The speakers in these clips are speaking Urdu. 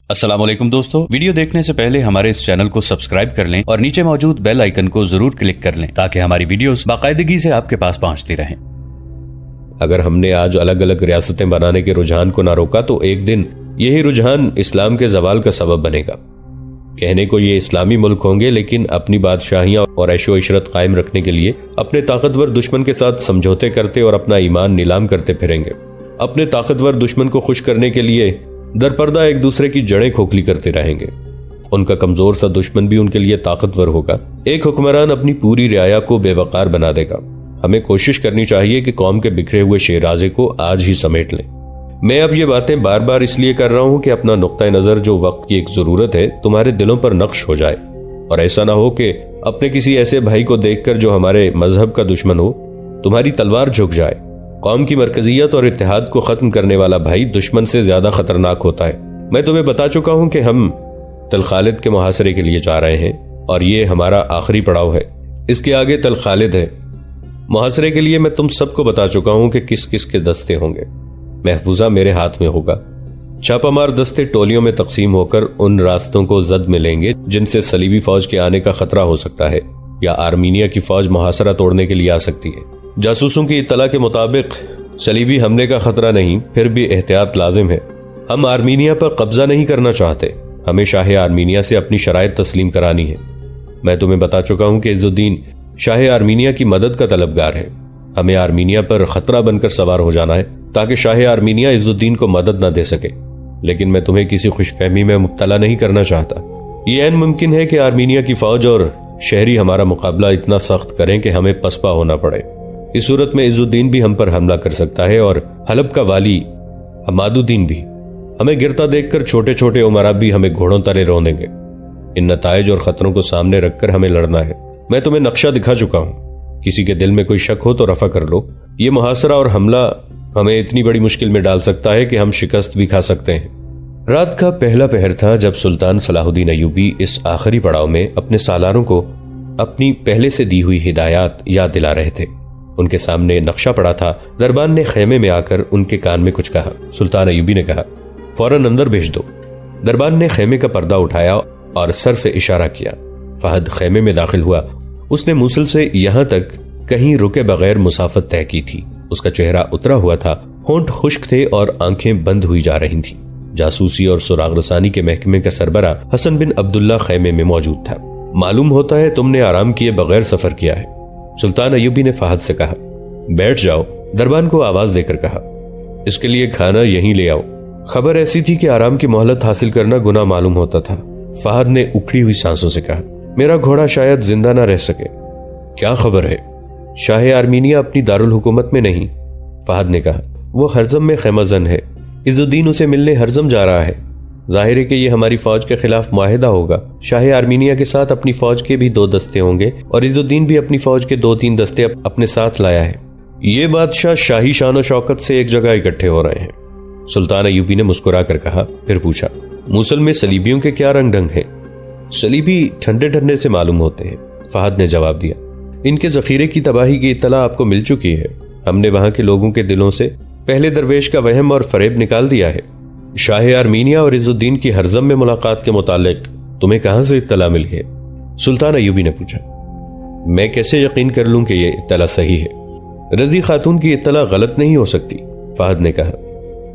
السلام علیکم دوستو، ویڈیو دیکھنے سے پہلے ہمارے اس چینل کو سبسکرائب کر لیں اور نیچے موجود بیل آئیکن کو ضرور کلک کر لیں تاکہ ہماری ویڈیوز باقاعدگی سے آپ کے پاس پہنچتی رہیں۔ اگر ہم نے آج الگ الگ ریاستیں بنانے کے رجحان کو نہ روکا تو ایک دن یہی رجحان اسلام کے زوال کا سبب بنے گا۔ کہنے کو یہ اسلامی ملک ہوں گے، لیکن اپنی بادشاہیاں اور عیش و عشرت قائم رکھنے کے لیے اپنے طاقتور دشمن کے ساتھ سمجھوتے کرتے اور اپنا ایمان نیلام کرتے پھریں گے۔ اپنے طاقتور دشمن کو خوش کرنے کے لیے در پردہ ایک دوسرے کی جڑیں کھوکھلی کرتے رہیں گے۔ ان کا کمزور سا دشمن بھی ان کے لیے طاقتور ہوگا۔ ایک حکمران اپنی پوری رعایا کو بے وقار بنا دے گا۔ ہمیں کوشش کرنی چاہیے کہ قوم کے بکھرے ہوئے شیرازے کو آج ہی سمیٹ لیں۔ میں اب یہ باتیں بار بار اس لیے کر رہا ہوں کہ اپنا نقطہ نظر جو وقت کی ایک ضرورت ہے تمہارے دلوں پر نقش ہو جائے، اور ایسا نہ ہو کہ اپنے کسی ایسے بھائی کو دیکھ کر جو ہمارے مذہب کا دشمن ہو تمہاری تلوار جھک جائے۔ قوم کی مرکزیت اور اتحاد کو ختم کرنے والا بھائی دشمن سے زیادہ خطرناک ہوتا ہے۔ میں تمہیں بتا چکا ہوں کہ ہم تل خالد کے محاصرے کے لیے جا رہے ہیں، اور یہ ہمارا آخری پڑاؤ ہے۔ اس کے آگے تل خالد ہے۔ محاصرے کے لیے میں تم سب کو بتا چکا ہوں کہ کس کس کے دستے ہوں گے۔ محفوظہ میرے ہاتھ میں ہوگا۔ چھاپا مار دستے ٹولیوں میں تقسیم ہو کر ان راستوں کو زد میں لیں گے جن سے صلیبی فوج کے آنے کا خطرہ ہو سکتا ہے، یا آرمینیا کی فوج محاصرہ توڑنے کے لیے آ سکتی ہے۔ جاسوسوں کی اطلاع کے مطابق صلیبی حملے کا خطرہ نہیں، پھر بھی احتیاط لازم ہے۔ ہم آرمینیا پر قبضہ نہیں کرنا چاہتے، ہمیں شاہ آرمینیا سے اپنی شرائط تسلیم کرانی ہے۔ میں تمہیں بتا چکا ہوں کہ عز الدین شاہ آرمینیا کی مدد کا طلبگار ہے۔ ہمیں آرمینیا پر خطرہ بن کر سوار ہو جانا ہے تاکہ شاہ آرمینیا عز الدین کو مدد نہ دے سکے، لیکن میں تمہیں کسی خوش فہمی میں مبتلا نہیں کرنا چاہتا۔ یہ عین ممکن ہے کہ آرمینیا کی فوج اور شہری ہمارا مقابلہ اتنا سخت کریں کہ ہمیں پسپا ہونا پڑے۔ اس صورت میں عز الدین بھی ہم پر حملہ کر سکتا ہے، اور حلب کا والی حماد الدین بھی۔ ہمیں گرتا دیکھ کر چھوٹے چھوٹے عمرا بھی ہمیں گھوڑوں تلے روندیں گے۔ ان نتائج اور خطروں کو سامنے رکھ کر ہمیں لڑنا ہے۔ میں تمہیں نقشہ دکھا چکا ہوں، کسی کے دل میں کوئی شک ہو تو رفع کر لو۔ یہ محاصرہ اور حملہ ہمیں اتنی بڑی مشکل میں ڈال سکتا ہے کہ ہم شکست بھی کھا سکتے ہیں۔ رات کا پہلا پہر تھا جب سلطان صلاح الدین ایوبی اس آخری پڑاؤ میں اپنے سالاروں کو اپنی پہلے سے دی ہوئی ہدایات یاد دلا رہے تھے۔ ان کے سامنے نقشہ پڑا تھا۔ دربان نے خیمے میں آ کر ان کے کان میں کچھ کہا۔ سلطان ایوبی نے کہا، فوراً اندر بھیج دو۔ دربان نے خیمے کا پردہ اٹھایا اور سر سے اشارہ کیا۔ فہد خیمے میں داخل ہوا۔ اس نے موصل سے یہاں تک کہیں رکے بغیر مسافت طے کی تھی۔ اس کا چہرہ اترا ہوا تھا، ہونٹ خشک تھے اور آنکھیں بند ہوئی جا رہی تھیں۔ جاسوسی اور سراغ رسانی کے محکمے کا سربراہ حسن بن عبداللہ خیمے میں موجود تھا۔ معلوم ہوتا ہے تم نے آرام کیے بغیر سفر کیا ہے، سلطان ایوبی نے فہد سے کہا۔ بیٹھ جاؤ، دربان کو آواز دے کر کہا۔ اس کے لیے کھانا یہیں لے آؤ۔ خبر ایسی تھی کہ آرام کی مہلت حاصل کرنا گناہ معلوم ہوتا تھا۔ فہد نے اکھڑی ہوئی سانسوں سے کہا، میرا گھوڑا شاید زندہ نہ رہ سکے۔ کیا خبر ہے؟ شاہ آرمینیا اپنی دارالحکومت میں نہیں، فہد نے کہا۔ وہ ہرزم میں خیمہ زن ہے۔ عز الدین اسے ملنے ہرزم جا رہا ہے۔ ظاہر ہے کہ یہ ہماری فوج کے خلاف معاہدہ ہوگا۔ شاہ آرمینیا کے ساتھ اپنی فوج کے بھی 2 دستے ہوں گے، اور عز الدین بھی اپنی فوج کے 2-3 دستے اپنے ساتھ لایا ہے۔ یہ بادشاہ شاہی شان و شوکت سے ایک جگہ اکٹھے ہو رہے ہیں۔ سلطان ایوبی نے مسکرا کر کہا، پھر پوچھا، موصل میں صلیبیوں کے کیا رنگ ڈھنگ ہیں؟ صلیبی ٹھنڈے ٹھنڈے سے معلوم ہوتے ہیں، فہد نے جواب دیا۔ ان کے ذخیرے کی تباہی کی اطلاع آپ کو مل چکی ہے۔ ہم نے وہاں کے لوگوں کے دلوں سے پہلے درویش کا وہم اور فریب نکال دیا ہے۔ شاہ آرمینیا اور عز الدین کی ہرزم میں ملاقات کے متعلق تمہیں کہاں سے اطلاع ملی ہے؟ سلطان ایوبی نے پوچھا۔ میں کیسے یقین کر لوں کہ یہ اطلاع صحیح ہے؟ رضی خاتون کی اطلاع غلط نہیں ہو سکتی، فہد نے کہا۔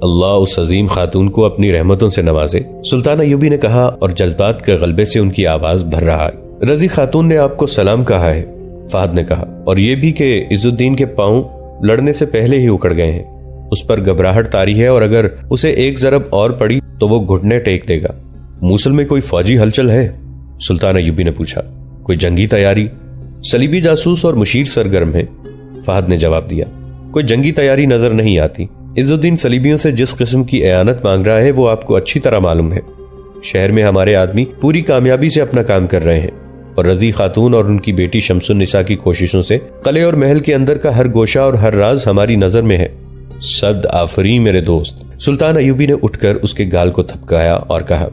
اللہ اس عظیم خاتون کو اپنی رحمتوں سے نوازے، سلطان ایوبی نے کہا، اور جذبات کے غلبے سے ان کی آواز بھر رہا ہے۔ رضی خاتون نے آپ کو سلام کہا ہے، فہد نے کہا، اور یہ بھی کہ عز الدین کے پاؤں لڑنے سے پہلے ہی اکڑ گئے ہیں۔ اس پر گھبراہٹ طاری ہے، اور اگر اسے ایک ضرب اور پڑی تو وہ گھٹنے ٹیک دے گا۔ موصل میں کوئی فوجی ہلچل ہے؟ سلطان ایوبی نے پوچھا۔ کوئی جنگی تیاری؟ صلیبی جاسوس اور مشیر سرگرم ہیں، فہد نے جواب دیا۔ کوئی جنگی تیاری نظر نہیں آتی۔ عز الدین صلیبیوں سے جس قسم کی اعانت مانگ رہا ہے وہ آپ کو اچھی طرح معلوم ہے۔ شہر میں ہمارے آدمی پوری کامیابی سے اپنا کام کر رہے ہیں، اور رضی خاتون اور ان کی بیٹی شمس النساء کی کوششوں سے قلعے اور محل کے اندر کا ہر گوشہ اور ہر راز ہماری نظر میں ہے۔ صد آفرین میرے دوست، سلطان ایوبی نے اٹھ کر اس کے گال کو تھپکایا اور کہا،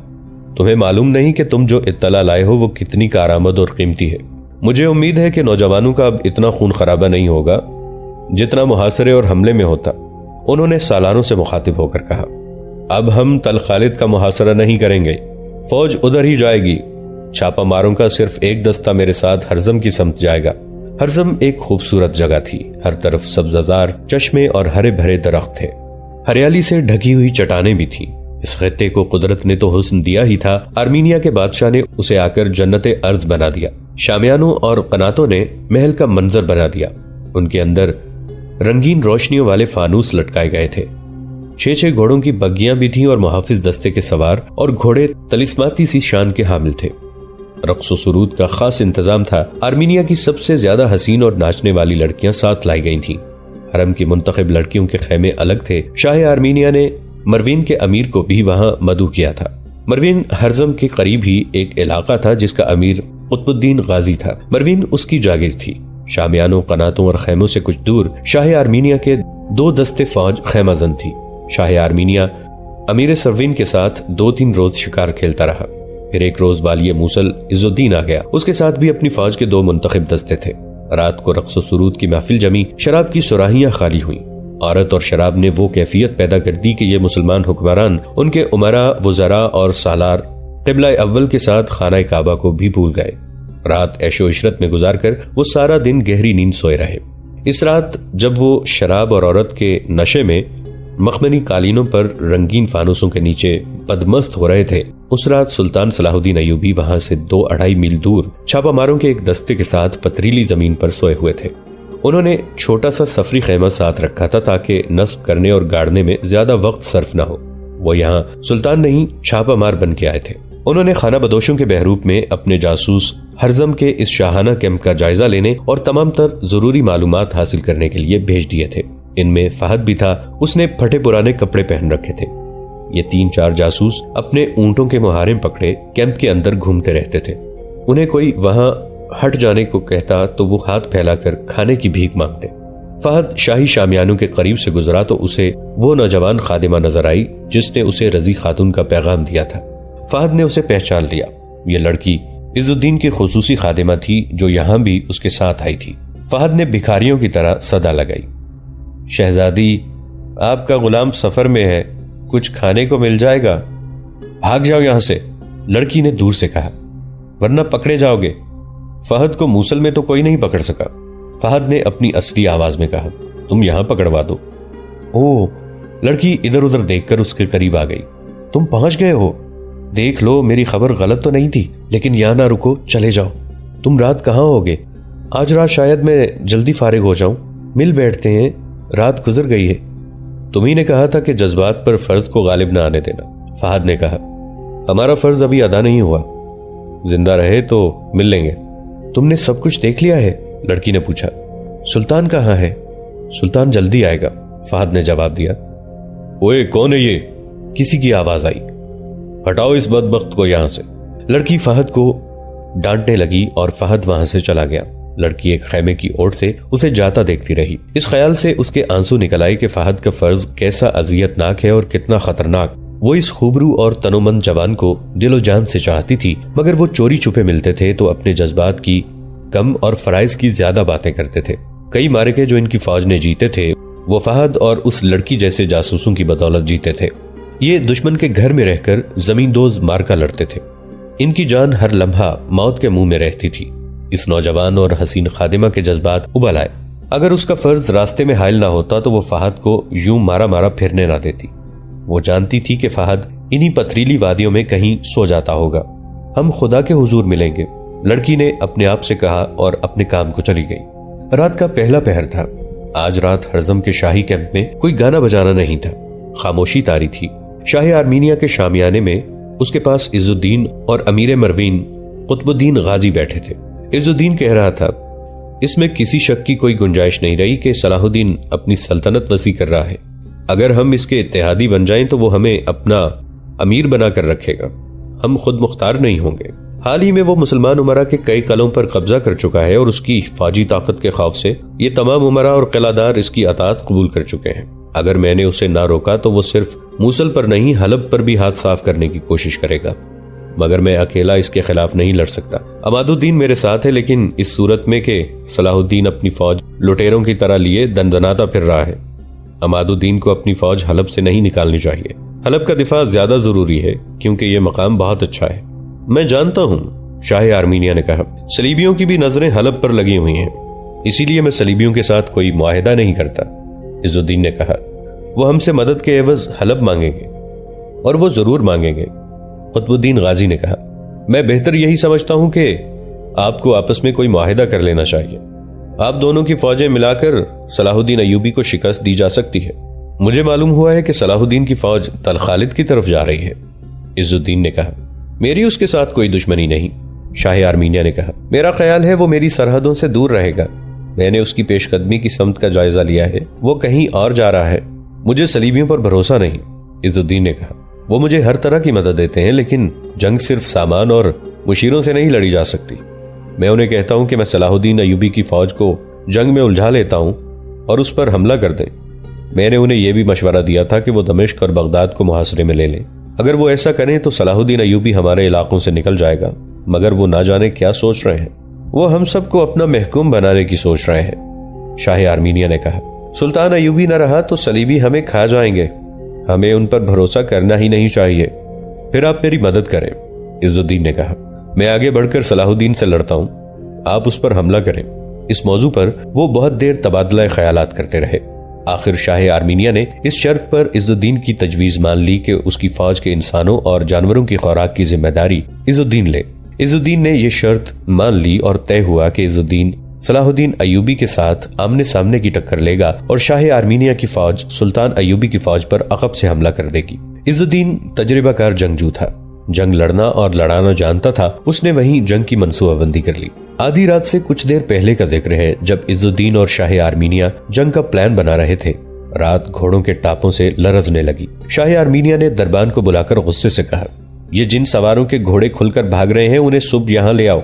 تمہیں معلوم نہیں کہ تم جو اطلاع لائے ہو وہ کتنی کارآمد اور قیمتی ہے۔ مجھے امید ہے کہ نوجوانوں کا اب اتنا خون خرابہ نہیں ہوگا جتنا محاصرے اور حملے میں ہوتا۔ انہوں نے سالاروں سے مخاطب ہو کر کہا، اب ہم تل خالد کا محاصرہ نہیں کریں گے، فوج ادھر ہی جائے گی۔ چھاپا ماروں کا صرف ایک دستہ میرے ساتھ ہرزم کی سمت جائے گا۔ ہرزم ایک خوبصورت جگہ تھی، ہر طرف سبززار چشمے اور ہرے بھرے درخت تھے، ہریالی سے ڈھکی ہوئی چٹانیں بھی تھیں۔ اس خطے کو قدرت نے تو حسن دیا ہی تھا، آرمینیا کے بادشاہ نے اسے آ کر جنت ارض بنا دیا۔ شامیانوں اور قناتوں نے محل کا منظر بنا دیا، ان کے اندر رنگین روشنیوں والے فانوس لٹکائے گئے تھے، 6 گھوڑوں کی بگیاں بھی تھیں اور محافظ دستے کے سوار اور گھوڑے طلسماتی سی شان کے حامل تھے۔ رقص و سرود کا خاص انتظام تھا، آرمینیا کی سب سے زیادہ حسین اور ناچنے والی لڑکیاں ساتھ لائی گئی تھیں۔ حرم کی منتخب لڑکیوں کے خیمے الگ تھے۔ شاہ آرمینیا نے مروین کے امیر کو بھی وہاں مدعو کیا تھا۔ مروین ہرزم کے قریب ہی ایک علاقہ تھا جس کا امیر قطب الدین غازی تھا۔ مروین اس کی جاگیر تھی۔ شامیانوں، قناتوں اور خیموں سے کچھ دور شاہ آرمینیا کے 2 دستے فوج خیمہ زن تھی۔ شاہ آرمینیا امیر سروین کے ساتھ 2-3 روز شکار کھیلتا رہا، پھر ایک روز والی موصل عز الدین آ گیا، اس کے ساتھ بھی اپنی فوج کے 2 منتخب دستے تھے۔ رات کو رقص و سرود کی محفل جمی، شراب کی سراہیاں خالی ہوئیں۔ عورت اور شراب نے وہ کیفیت پیدا کر دی کہ یہ مسلمان حکمران ان کے امراء، وزراء اور سالار قبلہ اول کے ساتھ خانہ کعبہ کو بھی بھول گئے۔ رات عیش و عشرت میں گزار کر وہ سارا دن گہری نیند سوئے رہے۔ اس رات جب وہ شراب اور عورت کے نشے میں مخملی قالینوں پر رنگین فانوسوں کے نیچے بدمست ہو رہے تھے، اس رات سلطان صلاح الدین ایوبی وہاں سے 2-2.5 میل دور چھاپا ماروں کے ایک دستے کے ساتھ پتریلی زمین پر سوئے ہوئے تھے۔ انہوں نے چھوٹا سا سفری خیمہ ساتھ رکھا تھا تاکہ نصب کرنے اور گاڑنے میں زیادہ وقت صرف نہ ہو۔ وہ یہاں سلطان نہیں، چھاپا مار بن کے آئے تھے۔ انہوں نے خانہ بدوشوں کے بحروپ میں اپنے جاسوس ہرزم کے اس شاہانہ کیمپ کا جائزہ لینے اور تمام تر ضروری معلومات حاصل کرنے کے لیے بھیج دیے تھے۔ ان میں فہد بھی تھا، اس نے پھٹے پرانے کپڑے پہن رکھے تھے۔ یہ 3-4 جاسوس اپنے اونٹوں کے مہارے پکڑے کیمپ کے اندر گھومتے رہتے تھے۔ انہیں کوئی وہاں ہٹ جانے کو کہتا تو وہ ہاتھ پھیلا کر کھانے کی بھیک مانگتے۔ فہد شاہی شامیانوں کے قریب سے گزرا تو اسے وہ نوجوان خادمہ نظر آئی جس نے اسے رضی خاتون کا پیغام دیا تھا۔ فہد نے اسے پہچان لیا، یہ لڑکی عز الدین کی خصوصی خادمہ تھی جو یہاں بھی اس کے ساتھ آئی تھی۔ فہد نے بھکاریوں کی طرح صدا لگائی، شہزادی آپ کا غلام سفر میں ہے، کچھ کھانے کو مل جائے گا؟ بھاگ جاؤ یہاں سے، لڑکی نے دور سے کہا، ورنہ پکڑے جاؤ گے۔ فہد کو موصل میں تو کوئی نہیں پکڑ سکا۔ فہد نے اپنی اصلی آواز میں کہا، تم یہاں پکڑوا دو۔ اوہ، لڑکی ادھر ادھر دیکھ کر اس کے قریب آ گئی۔ تم پہنچ گئے ہو؟ دیکھ لو میری خبر غلط تو نہیں تھی، لیکن یہاں نہ رکو، چلے جاؤ۔ تم رات کہاں ہوگے؟ آج رات شاید میں جلدی فارغ ہو جاؤں، مل بیٹھتے ہیں، رات گزر گئی ہے۔ تمہیں نے کہا تھا کہ جذبات پر فرض کو غالب نہ آنے دینا، فہد نے کہا۔ ہمارا فرض ابھی ادا نہیں ہوا، زندہ رہے تو مل لیں گے۔ تم نے سب کچھ دیکھ لیا ہے؟ لڑکی نے پوچھا۔ سلطان کہاں ہے؟ سلطان جلدی آئے گا، فہد نے جواب دیا۔ اوئے کون ہے یہ؟ کسی کی آواز آئی۔ ہٹاؤ اس بدبخت کو یہاں سے۔ لڑکی فہد کو ڈانٹنے لگی اور فہد وہاں سے چلا گیا۔ لڑکی ایک خیمے کی اوٹ سے اسے جاتا دیکھتی رہی۔ اس خیال سے اس کے آنسو نکل آئے کہ فہد کا فرض کیسا اذیت ناک ہے اور کتنا خطرناک۔ وہ اس خوبرو اور تنومند جوان کو دل و جان سے چاہتی تھی، مگر وہ چوری چھپے ملتے تھے تو اپنے جذبات کی کم اور فرائض کی زیادہ باتیں کرتے تھے۔ کئی معرکے جو ان کی فوج نے جیتے تھے وہ فہد اور اس لڑکی جیسے جاسوسوں کی بدولت جیتے تھے۔ یہ دشمن کے گھر میں رہ کر زمین دوز مارکا لڑتے تھے۔ ان کی جان ہر لمحہ موت کے منہ میں رہتی تھی۔ اس نوجوان اور حسین خادمہ کے جذبات ابل آئے۔ اگر اس کا فرض راستے میں حائل نہ ہوتا تو وہ فہد کو یوں مارا مارا پھرنے نہ دیتی۔ وہ جانتی تھی کہ فہد انہی پتریلی وادیوں میں کہیں سو جاتا ہوگا۔ ہم خدا کے حضور ملیں گے، لڑکی نے اپنے آپ سے کہا اور اپنے کام کو چلی گئی۔ رات کا پہلا پہر تھا۔ آج رات ہرزم کے شاہی کیمپ میں کوئی گانا بجانا نہیں تھا، خاموشی طاری تھی۔ شاہ آرمینیا کے شامیانے میں اس کے پاس عز الدین اور امیر مروین قطب الدین غازی بیٹھے تھے۔ عز الدین کہہ رہا تھا، اس میں کسی شک کی کوئی گنجائش نہیں رہی کہ صلاح الدین اپنی سلطنت وسیع کر رہا ہے۔ اگر ہم اس کے اتحادی بن جائیں تو وہ ہمیں اپنا امیر بنا کر رکھے گا، ہم خود مختار نہیں ہوں گے۔ حال ہی میں وہ مسلمان امراء کے کئی قلعوں پر قبضہ کر چکا ہے اور اس کی فوجی طاقت کے خوف سے یہ تمام امراء اور قلعہ دار اس کی اطاعت قبول کر چکے ہیں۔ اگر میں نے اسے نہ روکا تو وہ صرف موصل پر نہیں حلب پر بھی ہاتھ صاف کرنے کی کوشش کرے گا، مگر میں اکیلا اس کے خلاف نہیں لڑ سکتا۔ عماد الدین میرے ساتھ ہے، لیکن اس صورت میں کہ صلاح الدین اپنی فوج لٹیروں کی طرح لیے دندناتا پھر رہا ہے۔ عماد الدین کو اپنی فوج حلب سے نہیں نکالنی چاہیے۔ حلب کا دفاع زیادہ ضروری ہے کیونکہ یہ مقام بہت اچھا ہے۔ میں جانتا ہوں، شاہ آرمینیہ نے کہا، صلیبیوں کی بھی نظریں حلب پر لگی ہوئی ہیں، اسی لیے میں صلیبیوں کے ساتھ کوئی معاہدہ نہیں کرتا۔ عز الدین نے کہا، وہ ہم سے مدد کے عوض حلب مانگیں گے، اور وہ ضرور مانگیں گے۔ قطب الدین غازی نے کہا، میں بہتر یہی سمجھتا ہوں کہ آپ کو آپس میں کوئی معاہدہ کر لینا چاہیے۔ آپ دونوں کی فوجیں ملا کر صلاح الدین ایوبی کو شکست دی جا سکتی ہے۔ مجھے معلوم ہوا ہے کہ صلاح الدین کی فوج تل خالد کی طرف جا رہی ہے۔ عز الدین نے کہا، میری اس کے ساتھ کوئی دشمنی نہیں۔ شاہ آرمینیہ نے کہا، میرا خیال ہے وہ میری سرحدوں سے دور رہے گا۔ میں نے اس کی پیش قدمی کی سمت کا جائزہ لیا ہے، وہ کہیں اور جا رہا ہے۔ مجھے صلیبیوں پر بھروسہ نہیں۔ عز الدین نے کہا، وہ مجھے ہر طرح کی مدد دیتے ہیں، لیکن جنگ صرف سامان اور مشیروں سے نہیں لڑی جا سکتی۔ میں انہیں کہتا ہوں کہ میں صلاح الدین ایوبی کی فوج کو جنگ میں الجھا لیتا ہوں اور اس پر حملہ کر دیں۔ میں نے انہیں یہ بھی مشورہ دیا تھا کہ وہ دمشق اور بغداد کو محاصرے میں لے لیں۔ اگر وہ ایسا کریں تو صلاح الدین ایوبی ہمارے علاقوں سے نکل جائے گا، مگر وہ نہ جانے کیا سوچ رہے ہیں۔ وہ ہم سب کو اپنا محکوم بنانے کی سوچ رہے ہیں۔ شاہ آرمینیہ نے کہا، سلطان ایوبی نہ رہا تو صلیبی ہمیں کھا جائیں گے، ہمیں ان پر بھروسہ کرنا ہی نہیں چاہیے۔ پھر آپ میری مدد کریں۔ عز الدین نے کہا، میں آگے بڑھ کر صلاح الدین سے لڑتا ہوں، آپ اس پر حملہ کریں۔ اس موضوع پر وہ بہت دیر تبادلہ خیالات کرتے رہے۔ آخر شاہ آرمینیہ نے اس شرط پر عز الدین کی تجویز مان لی کہ اس کی فوج کے انسانوں اور جانوروں کی خوراک کی ذمہ داری عز الدین لے۔ عز الدین نے یہ شرط مان لی اور طے ہوا کہ عز الدین صلاح الدین ایوبی کے ساتھ آمنے سامنے کی ٹکر لے گا اور شاہ آرمینیہ کی فوج سلطان ایوبی کی فوج پر عقب سے حملہ کر دے گی۔ عز الدین تجربہ کار جنگجو تھا، جنگ لڑنا اور لڑانا جانتا تھا۔ اس نے وہیں جنگ کی منصوبہ بندی کر لی۔ آدھی رات سے کچھ دیر پہلے کا ذکر ہے جب عز الدین اور شاہ آرمینیہ جنگ کا پلان بنا رہے تھے۔ رات گھوڑوں کے ٹاپوں سے لرزنے لگی۔ شاہ آرمینیہ نے دربان کو بلا کر غصے سے کہا، یہ جن سواروں کے گھوڑے کھل کر بھاگ رہے ہیں انہیں صبح یہاں لے آؤ۔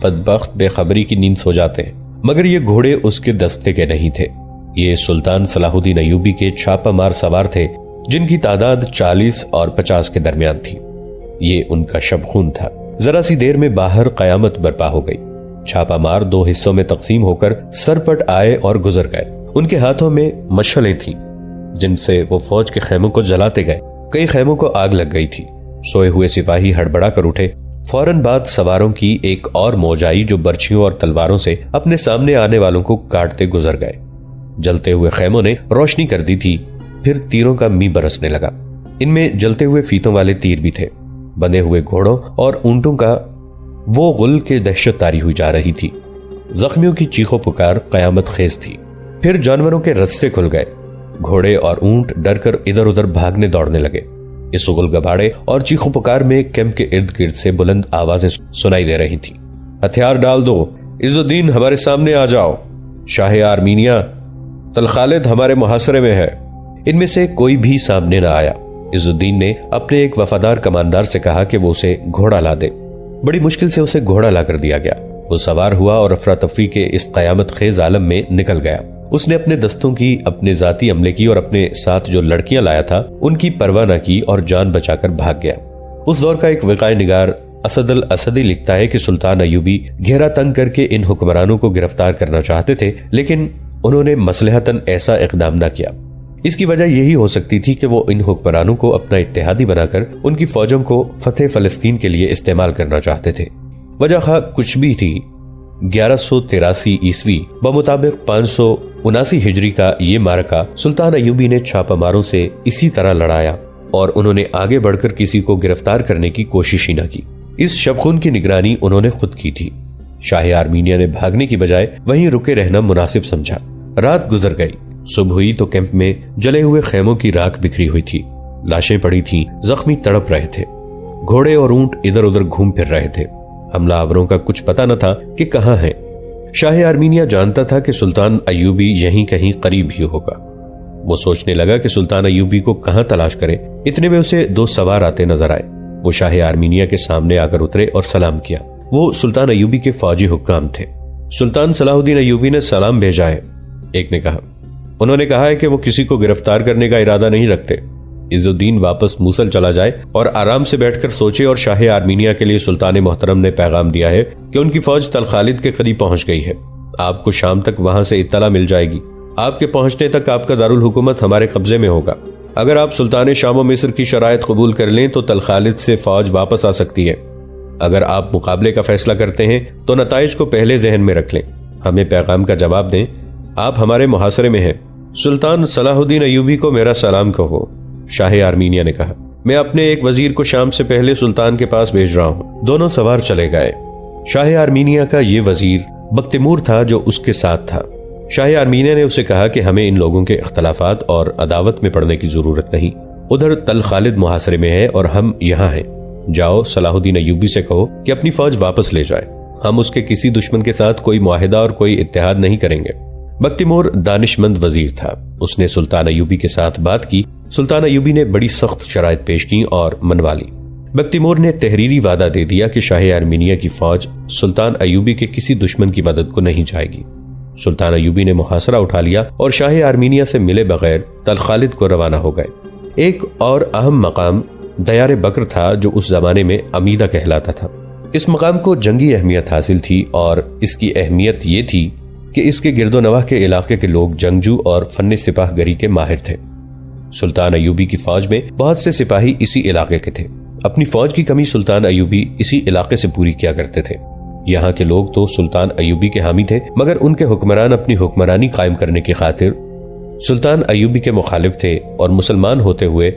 بدبخت بے خبری کی نیند سو جاتے ہیں۔ مگر یہ گھوڑے اس کے دستے کے نہیں تھے، یہ سلطان صلاح الدین ایوبی کے چھاپہ مار سوار تھے جن کی تعداد 40 اور 50 کے درمیان تھی۔ یہ ان کا شبخون تھا۔ ذرا سی دیر میں باہر قیامت برپا ہو گئی۔ چھاپہ مار 2 حصوں میں تقسیم ہو کر سرپٹ آئے اور گزر گئے۔ ان کے ہاتھوں میں مشعلیں تھیں جن سے وہ فوج کے خیموں کو جلاتے گئے۔ کئی خیموں کو آگ لگ گئی تھی۔ سوئے ہوئے سپاہی ہڑبڑا کر اٹھے۔ فوراً بعد سواروں کی ایک اور موج آئی جو برچھیوں اور تلواروں سے اپنے سامنے آنے والوں کو کاٹتے گزر گئے۔ جلتے ہوئے خیموں نے روشنی کر دی تھی۔ پھر تیروں کا می برسنے لگا۔ ان میں جلتے ہوئے فیتوں والے تیر بھی تھے۔ بندھے ہوئے گھوڑوں اور اونٹوں کا وہ غل کے دہشت تاری ہوئی جا رہی تھی۔ زخمیوں کی چیخو پکار قیامت خیز تھی۔ پھر جانوروں کے رستے کھل گئے۔ گھوڑے اور اونٹ ڈر کر ادھر ادھر بھاگنے دوڑنے لگے۔ اس اگل گباڑے اور چیخو پکار میں کیمپ کے ارد گرد سے بلند آوازیں سنائی دے رہی تھیں۔ ہتھیار ڈال دو، عز الدین ہمارے سامنے آ جاؤ، شاہ آرمینیہ تل خالد ہمارے محاصرے میں ہے۔ ان میں سے کوئی بھی سامنے نہ آیا۔ عز الدین نے اپنے ایک وفادار کماندار سے کہا کہ وہ اسے گھوڑا لا دے۔ بڑی مشکل سے اسے گھوڑا لا کر دیا گیا۔ وہ سوار ہوا اور افراتفری کے اس قیامت خیز عالم میں نکل گیا۔ اس نے اپنے دستوں کی، اپنے ذاتی عملے کی اور اپنے ساتھ جو لڑکیاں لایا تھا ان کی پرواہ نہ کی اور جان بچا کر بھاگ گیا۔ اس دور کا ایک وقائے نگار اسد الاسدی لکھتا ہے کہ سلطان ایوبی گھیرا تنگ کر کے ان حکمرانوں کو گرفتار کرنا چاہتے تھے، لیکن انہوں نے مصلحتاً ایسا اقدام نہ کیا۔ اس کی وجہ یہی ہو سکتی تھی کہ وہ ان حکمرانوں کو اپنا اتحادی بنا کر ان کی فوجوں کو فتح فلسطین کے لیے استعمال کرنا چاہتے تھے۔ وجہ خواہ کچھ بھی تھی، 1183 عیسوی بمطابق 579 ہجری کا یہ معرکہ سلطان ایوبی نے چھاپہ ماروں سے اسی طرح لڑایا اور انہوں نے آگے بڑھ کر کسی کو گرفتار کرنے کی کوشش ہی نہ کی۔ اس شبخون کی نگرانی انہوں نے خود کی تھی۔ شاہ آرمینیہ نے بھاگنے کی بجائے وہیں رکے رہنا مناسب سمجھا۔ رات گزر گئی۔ صبح ہوئی تو کیمپ میں جلے ہوئے خیموں کی راکھ بکھری ہوئی تھی، لاشیں پڑی تھیں، زخمی تڑپ رہے تھے، گھوڑے اور اونٹ ادھر ادھر گھوم پھر رہے تھے۔ حملہ آوروں کا کچھ پتہ نہ تھا کہ کہاں ہیں۔ شاہ آرمینیہ جانتا تھا کہ سلطان ایوبی یہیں کہیں قریب ہی ہوگا۔ وہ سوچنے لگا کہ سلطان ایوبی کو کہاں تلاش کرے۔ اتنے میں اسے 2 سوار آتے نظر آئے۔ وہ شاہ آرمینیہ کے سامنے آ کر اترے اور سلام کیا۔ وہ سلطان ایوبی کے فوجی حکام تھے۔ سلطان صلاح الدین ایوبی نے سلام بھیجا ہے، ایک نے کہا۔ انہوں نے کہا ہے کہ وہ کسی کو گرفتار کرنے کا ارادہ نہیں رکھتے۔ عز الدین واپس موصل چلا جائے اور آرام سے بیٹھ کر سوچے، اور شاہ آرمینیہ کے لیے سلطان محترم نے پیغام دیا ہے کہ ان کی فوج تل خالد کے قریب پہنچ گئی ہے۔ آپ کو شام تک وہاں سے اطلاع مل جائے گی۔ آپ کے پہنچنے تک آپ کا دارالحکومت ہمارے قبضے میں ہوگا۔ اگر آپ سلطان شام و مصر کی شرائط قبول کر لیں تو تلخالد سے فوج واپس آ سکتی ہے۔ اگر آپ مقابلے کا فیصلہ کرتے ہیں تو نتائج کو پہلے ذہن میں رکھ لیں، ہمیں پیغام کا جواب دیں، آپ ہمارے محاصرے میں ہیں۔ سلطان صلاح الدین ایوبی کو میرا سلام کہو، شاہ آرمینیہ نے کہا۔ میں اپنے ایک وزیر کو شام سے پہلے سلطان کے پاس بھیج رہا ہوں۔ دونوں سوار چلے گئے۔ شاہ آرمینیہ کا یہ وزیر بختیمور تھا جو اس کے ساتھ تھا۔ شاہ آرمینیہ نے اسے کہا کہ ہمیں ان لوگوں کے اختلافات اور عداوت میں پڑنے کی ضرورت نہیں، ادھر تل خالد محاصرے میں ہے اور ہم یہاں ہیں۔ جاؤ صلاح الدین ایوبی سے کہو کہ اپنی فوج واپس لے جائے، ہم اس کے کسی دشمن کے ساتھ کوئی معاہدہ اور کوئی اتحاد نہیں کریں گے۔ بختیمور دانش مند وزیر تھا، اس نے سلطان ایوبی کے ساتھ بات کی۔ سلطان ایوبی نے بڑی سخت شرائط پیش کی اور منوا لی۔ بختیمور نے تحریری وعدہ دے دیا کہ شاہ آرمینیہ کی فوج سلطان ایوبی کے کسی دشمن کی مدد کو نہیں جائے گی۔ سلطان ایوبی نے محاصرہ اٹھا لیا اور شاہ آرمینیہ سے ملے بغیر تل خالد کو روانہ ہو گئے۔ ایک اور اہم مقام دیار بکر تھا جو اس زمانے میں امیدہ کہلاتا تھا۔ اس مقام کو جنگی اہمیت حاصل تھی اور اس کی اہمیت یہ تھی کہ اس کے گرد و نواح کے علاقے کے لوگ جنگجو اور فن سپاہ گری کے ماہر تھے۔ سلطان ایوبی کی فوج میں بہت سے سپاہی اسی علاقے کے تھے۔ اپنی فوج کی کمی سلطان ایوبی اسی علاقے سے پوری کیا کرتے تھے۔ یہاں کے لوگ تو سلطان ایوبی کے حامی تھے، مگر ان کے حکمران اپنی حکمرانی قائم کرنے کی خاطر سلطان ایوبی کے مخالف تھے اور مسلمان ہوتے ہوئے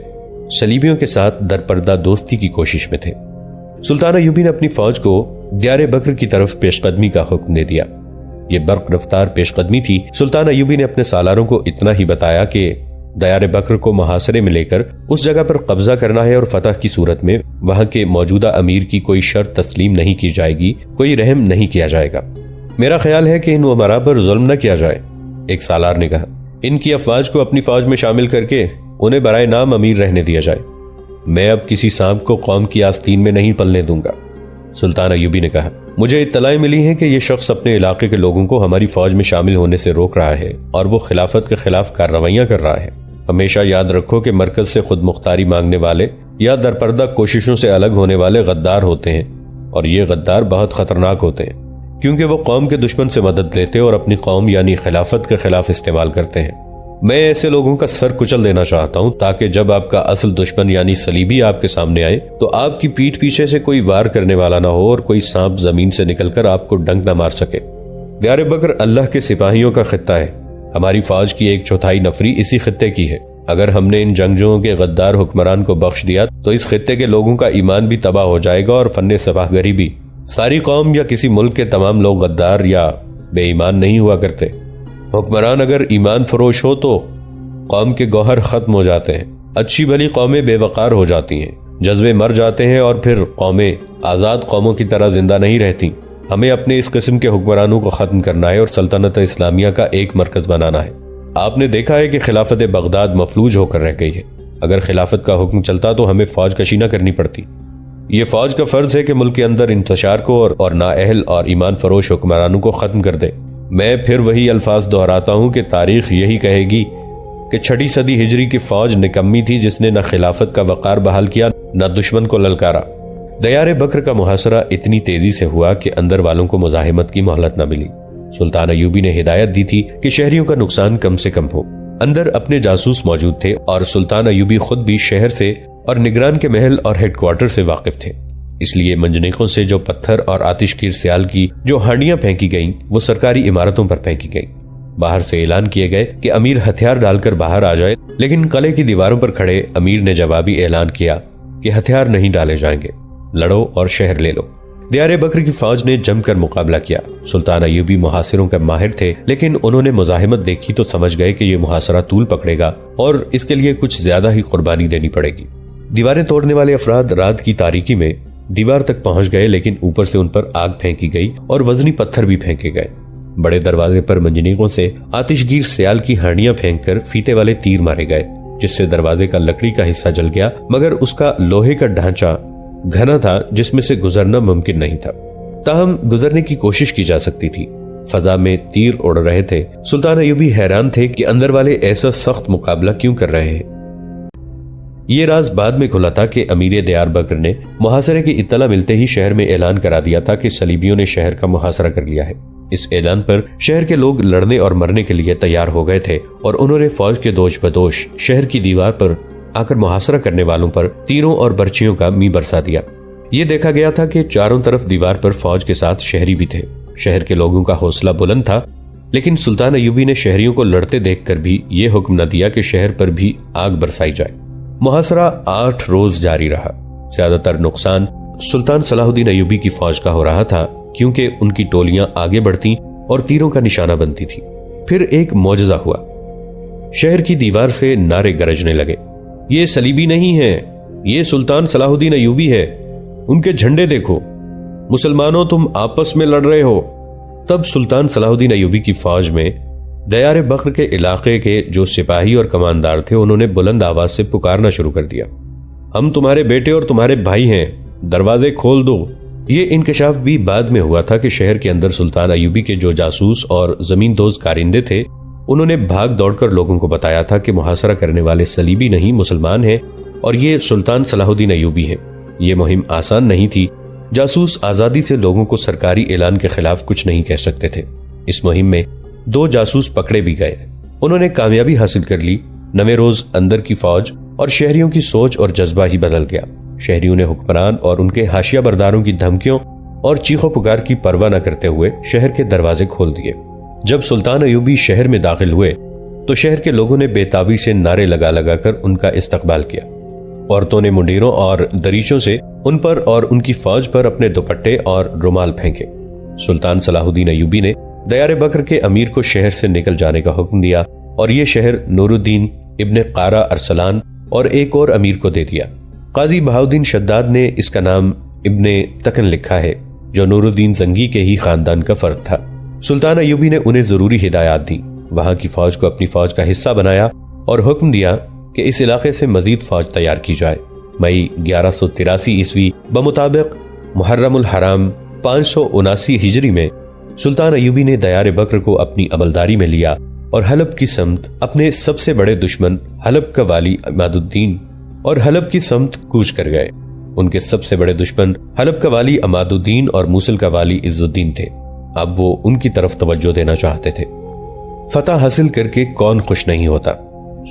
صلیبیوں کے ساتھ درپردہ دوستی کی کوشش میں تھے۔ سلطان ایوبی نے اپنی فوج کو دیار بکر کی طرف پیش قدمی کا حکم دے دیا۔ یہ برق رفتار پیش قدمی تھی۔ سلطان ایوبی نے اپنے سالاروں کو اتنا ہی بتایا کہ دیار بکر کو محاصرے میں لے کر اس جگہ پر قبضہ کرنا ہے اور فتح کی صورت میں وہاں کے موجودہ امیر کی کوئی شرط تسلیم نہیں کی جائے گی، کوئی رحم نہیں کیا جائے گا۔ میرا خیال ہے کہ ان امراء پر ظلم نہ کیا جائے، ایک سالار نے کہا۔ ان کی افواج کو اپنی فوج میں شامل کر کے انہیں برائے نام امیر رہنے دیا جائے۔ میں اب کسی سانپ کو قوم کی آستین میں نہیں پلنے دوں گا۔ سلطان ایوبی نے کہا، مجھے اطلاعیں ملی ہیں کہ یہ شخص اپنے علاقے کے لوگوں کو ہماری فوج میں شامل ہونے سے روک رہا ہے اور وہ خلافت کے خلاف کارروائیاں کر رہا ہے۔ ہمیشہ یاد رکھو کہ مرکز سے خود مختاری مانگنے والے یا درپردہ کوششوں سے الگ ہونے والے غدار ہوتے ہیں، اور یہ غدار بہت خطرناک ہوتے ہیں کیونکہ وہ قوم کے دشمن سے مدد لیتے اور اپنی قوم یعنی خلافت کے خلاف استعمال کرتے ہیں۔ میں ایسے لوگوں کا سر کچل دینا چاہتا ہوں تاکہ جب آپ کا اصل دشمن یعنی صلیبی آپ کے سامنے آئے تو آپ کی پیٹھ پیچھے سے کوئی وار کرنے والا نہ ہو اور کوئی سانپ زمین سے نکل کر آپ کو ڈنک نہ مار سکے۔ دیار بکر اللہ کے سپاہیوں کا خطہ ہے، ہماری فوج کی 1/4 نفری اسی خطے کی ہے۔ اگر ہم نے ان جنگجوؤں کے غدار حکمران کو بخش دیا تو اس خطے کے لوگوں کا ایمان بھی تباہ ہو جائے گا اور فن سپاہ گری بھی۔ ساری قوم یا کسی ملک کے تمام لوگ غدار یا بے ایمان نہیں ہوا کرتے۔ حکمران اگر ایمان فروش ہو تو قوم کے گوہر ختم ہو جاتے ہیں، اچھی بھلی قومیں بے وقار ہو جاتی ہیں، جذبے مر جاتے ہیں اور پھر قومیں آزاد قوموں کی طرح زندہ نہیں رہتی۔ ہمیں اپنے اس قسم کے حکمرانوں کو ختم کرنا ہے اور سلطنت اسلامیہ کا ایک مرکز بنانا ہے۔ آپ نے دیکھا ہے کہ خلافت بغداد مفلوج ہو کر رہ گئی ہے۔ اگر خلافت کا حکم چلتا تو ہمیں فوج کشی نہ کرنی پڑتی۔ یہ فوج کا فرض ہے کہ ملک کے اندر انتشار کو اور نااہل اور ایمان فروش حکمرانوں کو ختم کر دے۔ میں پھر وہی الفاظ دہراتا ہوں کہ تاریخ یہی کہے گی کہ 6 صدی ہجری کی فوج نکمی تھی جس نے نہ خلافت کا وقار بحال کیا نہ دشمن کو للکارا۔ دیار بکر کا محاصرہ اتنی تیزی سے ہوا کہ اندر والوں کو مزاحمت کی مہلت نہ ملی۔ سلطان ایوبی نے ہدایت دی تھی کہ شہریوں کا نقصان کم سے کم ہو۔ اندر اپنے جاسوس موجود تھے اور سلطان ایوبی خود بھی شہر سے اور نگران کے محل اور ہیڈ کوارٹر سے واقف تھے، اس لیے منجنیقوں سے جو پتھر اور آتش کی سیال کی جو ہانڈیاں پھینکی گئیں وہ سرکاری عمارتوں پر پھینکی گئیں۔ باہر سے اعلان کیے گئے کہ امیر ہتھیار ڈال کر باہر آ جائے، لیکن قلعے کی دیواروں پر کھڑے امیر نے جوابی اعلان کیا کہ ہتھیار نہیں ڈالے جائیں گے، لڑو اور شہر لے لو۔ دیار بکر کی فوج نے جم کر مقابلہ کیا۔ سلطان ایوبی محاصروں کا ماہر تھے، لیکن انہوں نے مزاحمت دیکھی تو سمجھ گئے کہ یہ محاصرہ طول پکڑے گا اور اس کے لیے کچھ زیادہ ہی قربانی دینی پڑے گی۔ دیواریں توڑنے والے افراد رات کی تاریکی میں دیوار تک پہنچ گئے، لیکن اوپر سے ان پر آگ پھینکی گئی اور وزنی پتھر بھی پھینکے گئے۔ بڑے دروازے پر منجنیقوں سے آتش گیر سیال کی ہانڈیاں پھینک کر فیتے والے تیر مارے گئے، جس سے دروازے کا لکڑی کا حصہ جل گیا، مگر اس کا لوہے کا ڈھانچہ گھنا تھا جس میں سے گزرنا ممکن نہیں تھا۔ تاہم گزرنے کی کوشش کی جا سکتی تھی۔ فضا میں تیر اڑ رہے تھے۔ سلطان ایوبی حیران تھے کہ اندر والے ایسا سخت مقابلہ کیوں کر رہے ہیں۔ یہ راز بعد میں کھلا تھا کہ امیر دیار بکر نے محاصرے کی اطلاع ملتے ہی شہر میں اعلان کرا دیا تھا کہ صلیبیوں نے شہر کا محاصرہ کر لیا ہے۔ اس اعلان پر شہر کے لوگ لڑنے اور مرنے کے لیے تیار ہو گئے تھے اور انہوں نے فوج کے دوش بدوش شہر کی دیوار پر آ کر محاصرہ کرنے والوں پر تیروں اور برچیوں کا می برسا دیا۔ یہ دیکھا گیا تھا کہ چاروں طرف دیوار پر فوج کے ساتھ شہری بھی تھے۔ شہر کے لوگوں کا حوصلہ بلند تھا، لیکن سلطان ایوبی نے شہریوں کو لڑتے دیکھ کر بھی یہ حکم نہ دیا کہ شہر پر بھی آگ برسائی جائے۔ محاصرہ 8 روز جاری رہا۔ زیادہ تر نقصان سلطان صلاح الدین ایوبی کی فوج کا ہو رہا تھا، کیونکہ ان کی ٹولیاں آگے بڑھتی اور تیروں کا نشانہ بنتی تھی۔ پھر ایک معجزہ ہوا۔ شہر کی دیوار سے نعرے گرجنے لگے، یہ صلیبی نہیں ہے، یہ سلطان صلاح الدین ایوبی ہے، ان کے جھنڈے دیکھو، مسلمانوں تم آپس میں لڑ رہے ہو۔ تب سلطان صلاح الدین ایوبی کی فوج میں دیار بکر کے علاقے کے جو سپاہی اور کماندار تھے انہوں نے بلند آواز سے پکارنا شروع کر دیا، ہم تمہارے بیٹے اور تمہارے بھائی ہیں، دروازے کھول دو۔ یہ انکشاف بھی بعد میں ہوا تھا کہ شہر کے اندر سلطان ایوبی کے جو جاسوس اور زمین دوز کارندے تھے انہوں نے بھاگ دوڑ کر لوگوں کو بتایا تھا کہ محاصرہ کرنے والے صلیبی نہیں مسلمان ہیں اور یہ سلطان صلاح الدین ایوبی ہے۔ یہ مہم آسان نہیں تھی۔ جاسوس آزادی سے لوگوں کو سرکاری اعلان کے خلاف کچھ نہیں کہہ سکتے تھے۔ اس مہم میں 2 جاسوس پکڑے بھی گئے۔ انہوں نے کامیابی حاصل کر لی۔ نویں روز اندر کی فوج اور شہریوں کی سوچ اور جذبہ ہی بدل گیا۔ شہریوں نے حکمران اور ان کے حاشیہ برداروں کی دھمکیوں اور چیخ و پکار کی پرواہ نہ کرتے ہوئے شہر کے دروازے کھول دیے۔ جب سلطان ایوبی شہر میں داخل ہوئے تو شہر کے لوگوں نے بے تابی سے نعرے لگا لگا کر ان کا استقبال کیا۔ عورتوں نے منڈیروں اور دریچوں سے ان پر اور ان کی فوج پر اپنے دوپٹے اور رومال پھینکے۔ سلطان صلاح الدین ایوبی نے دیار بکر کے امیر کو شہر سے نکل جانے کا حکم دیا اور یہ شہر نور الدین ابن قارا ارسلان اور ایک اور امیر کو دے دیا۔ قاضی بہاؤدین شداد نے اس کا نام ابن تکن لکھا ہے، جو نور الدین زنگی کے ہی خاندان کا فرد تھا۔ سلطان ایوبی نے انہیں ضروری ہدایات دی، وہاں کی فوج کو اپنی فوج کا حصہ بنایا اور حکم دیا کہ اس علاقے سے مزید فوج تیار کی جائے۔ مئی 1183 عیسوی بمطابق محرم الحرام 579 ہجری میں سلطان ایوبی نے دیار بکر کو اپنی عملداری میں لیا اور حلب کی سمت اپنے سب سے بڑے دشمن حلب کا والی عماد الدین اور حلب کی سمت کوچ کر گئے۔ ان کے سب سے بڑے دشمن حلب کا والی عماد الدین اور موصل کا والی عز الدین تھے۔ اب وہ ان کی طرف توجہ دینا چاہتے تھے۔ فتح حاصل کر کے کون خوش نہیں ہوتا؟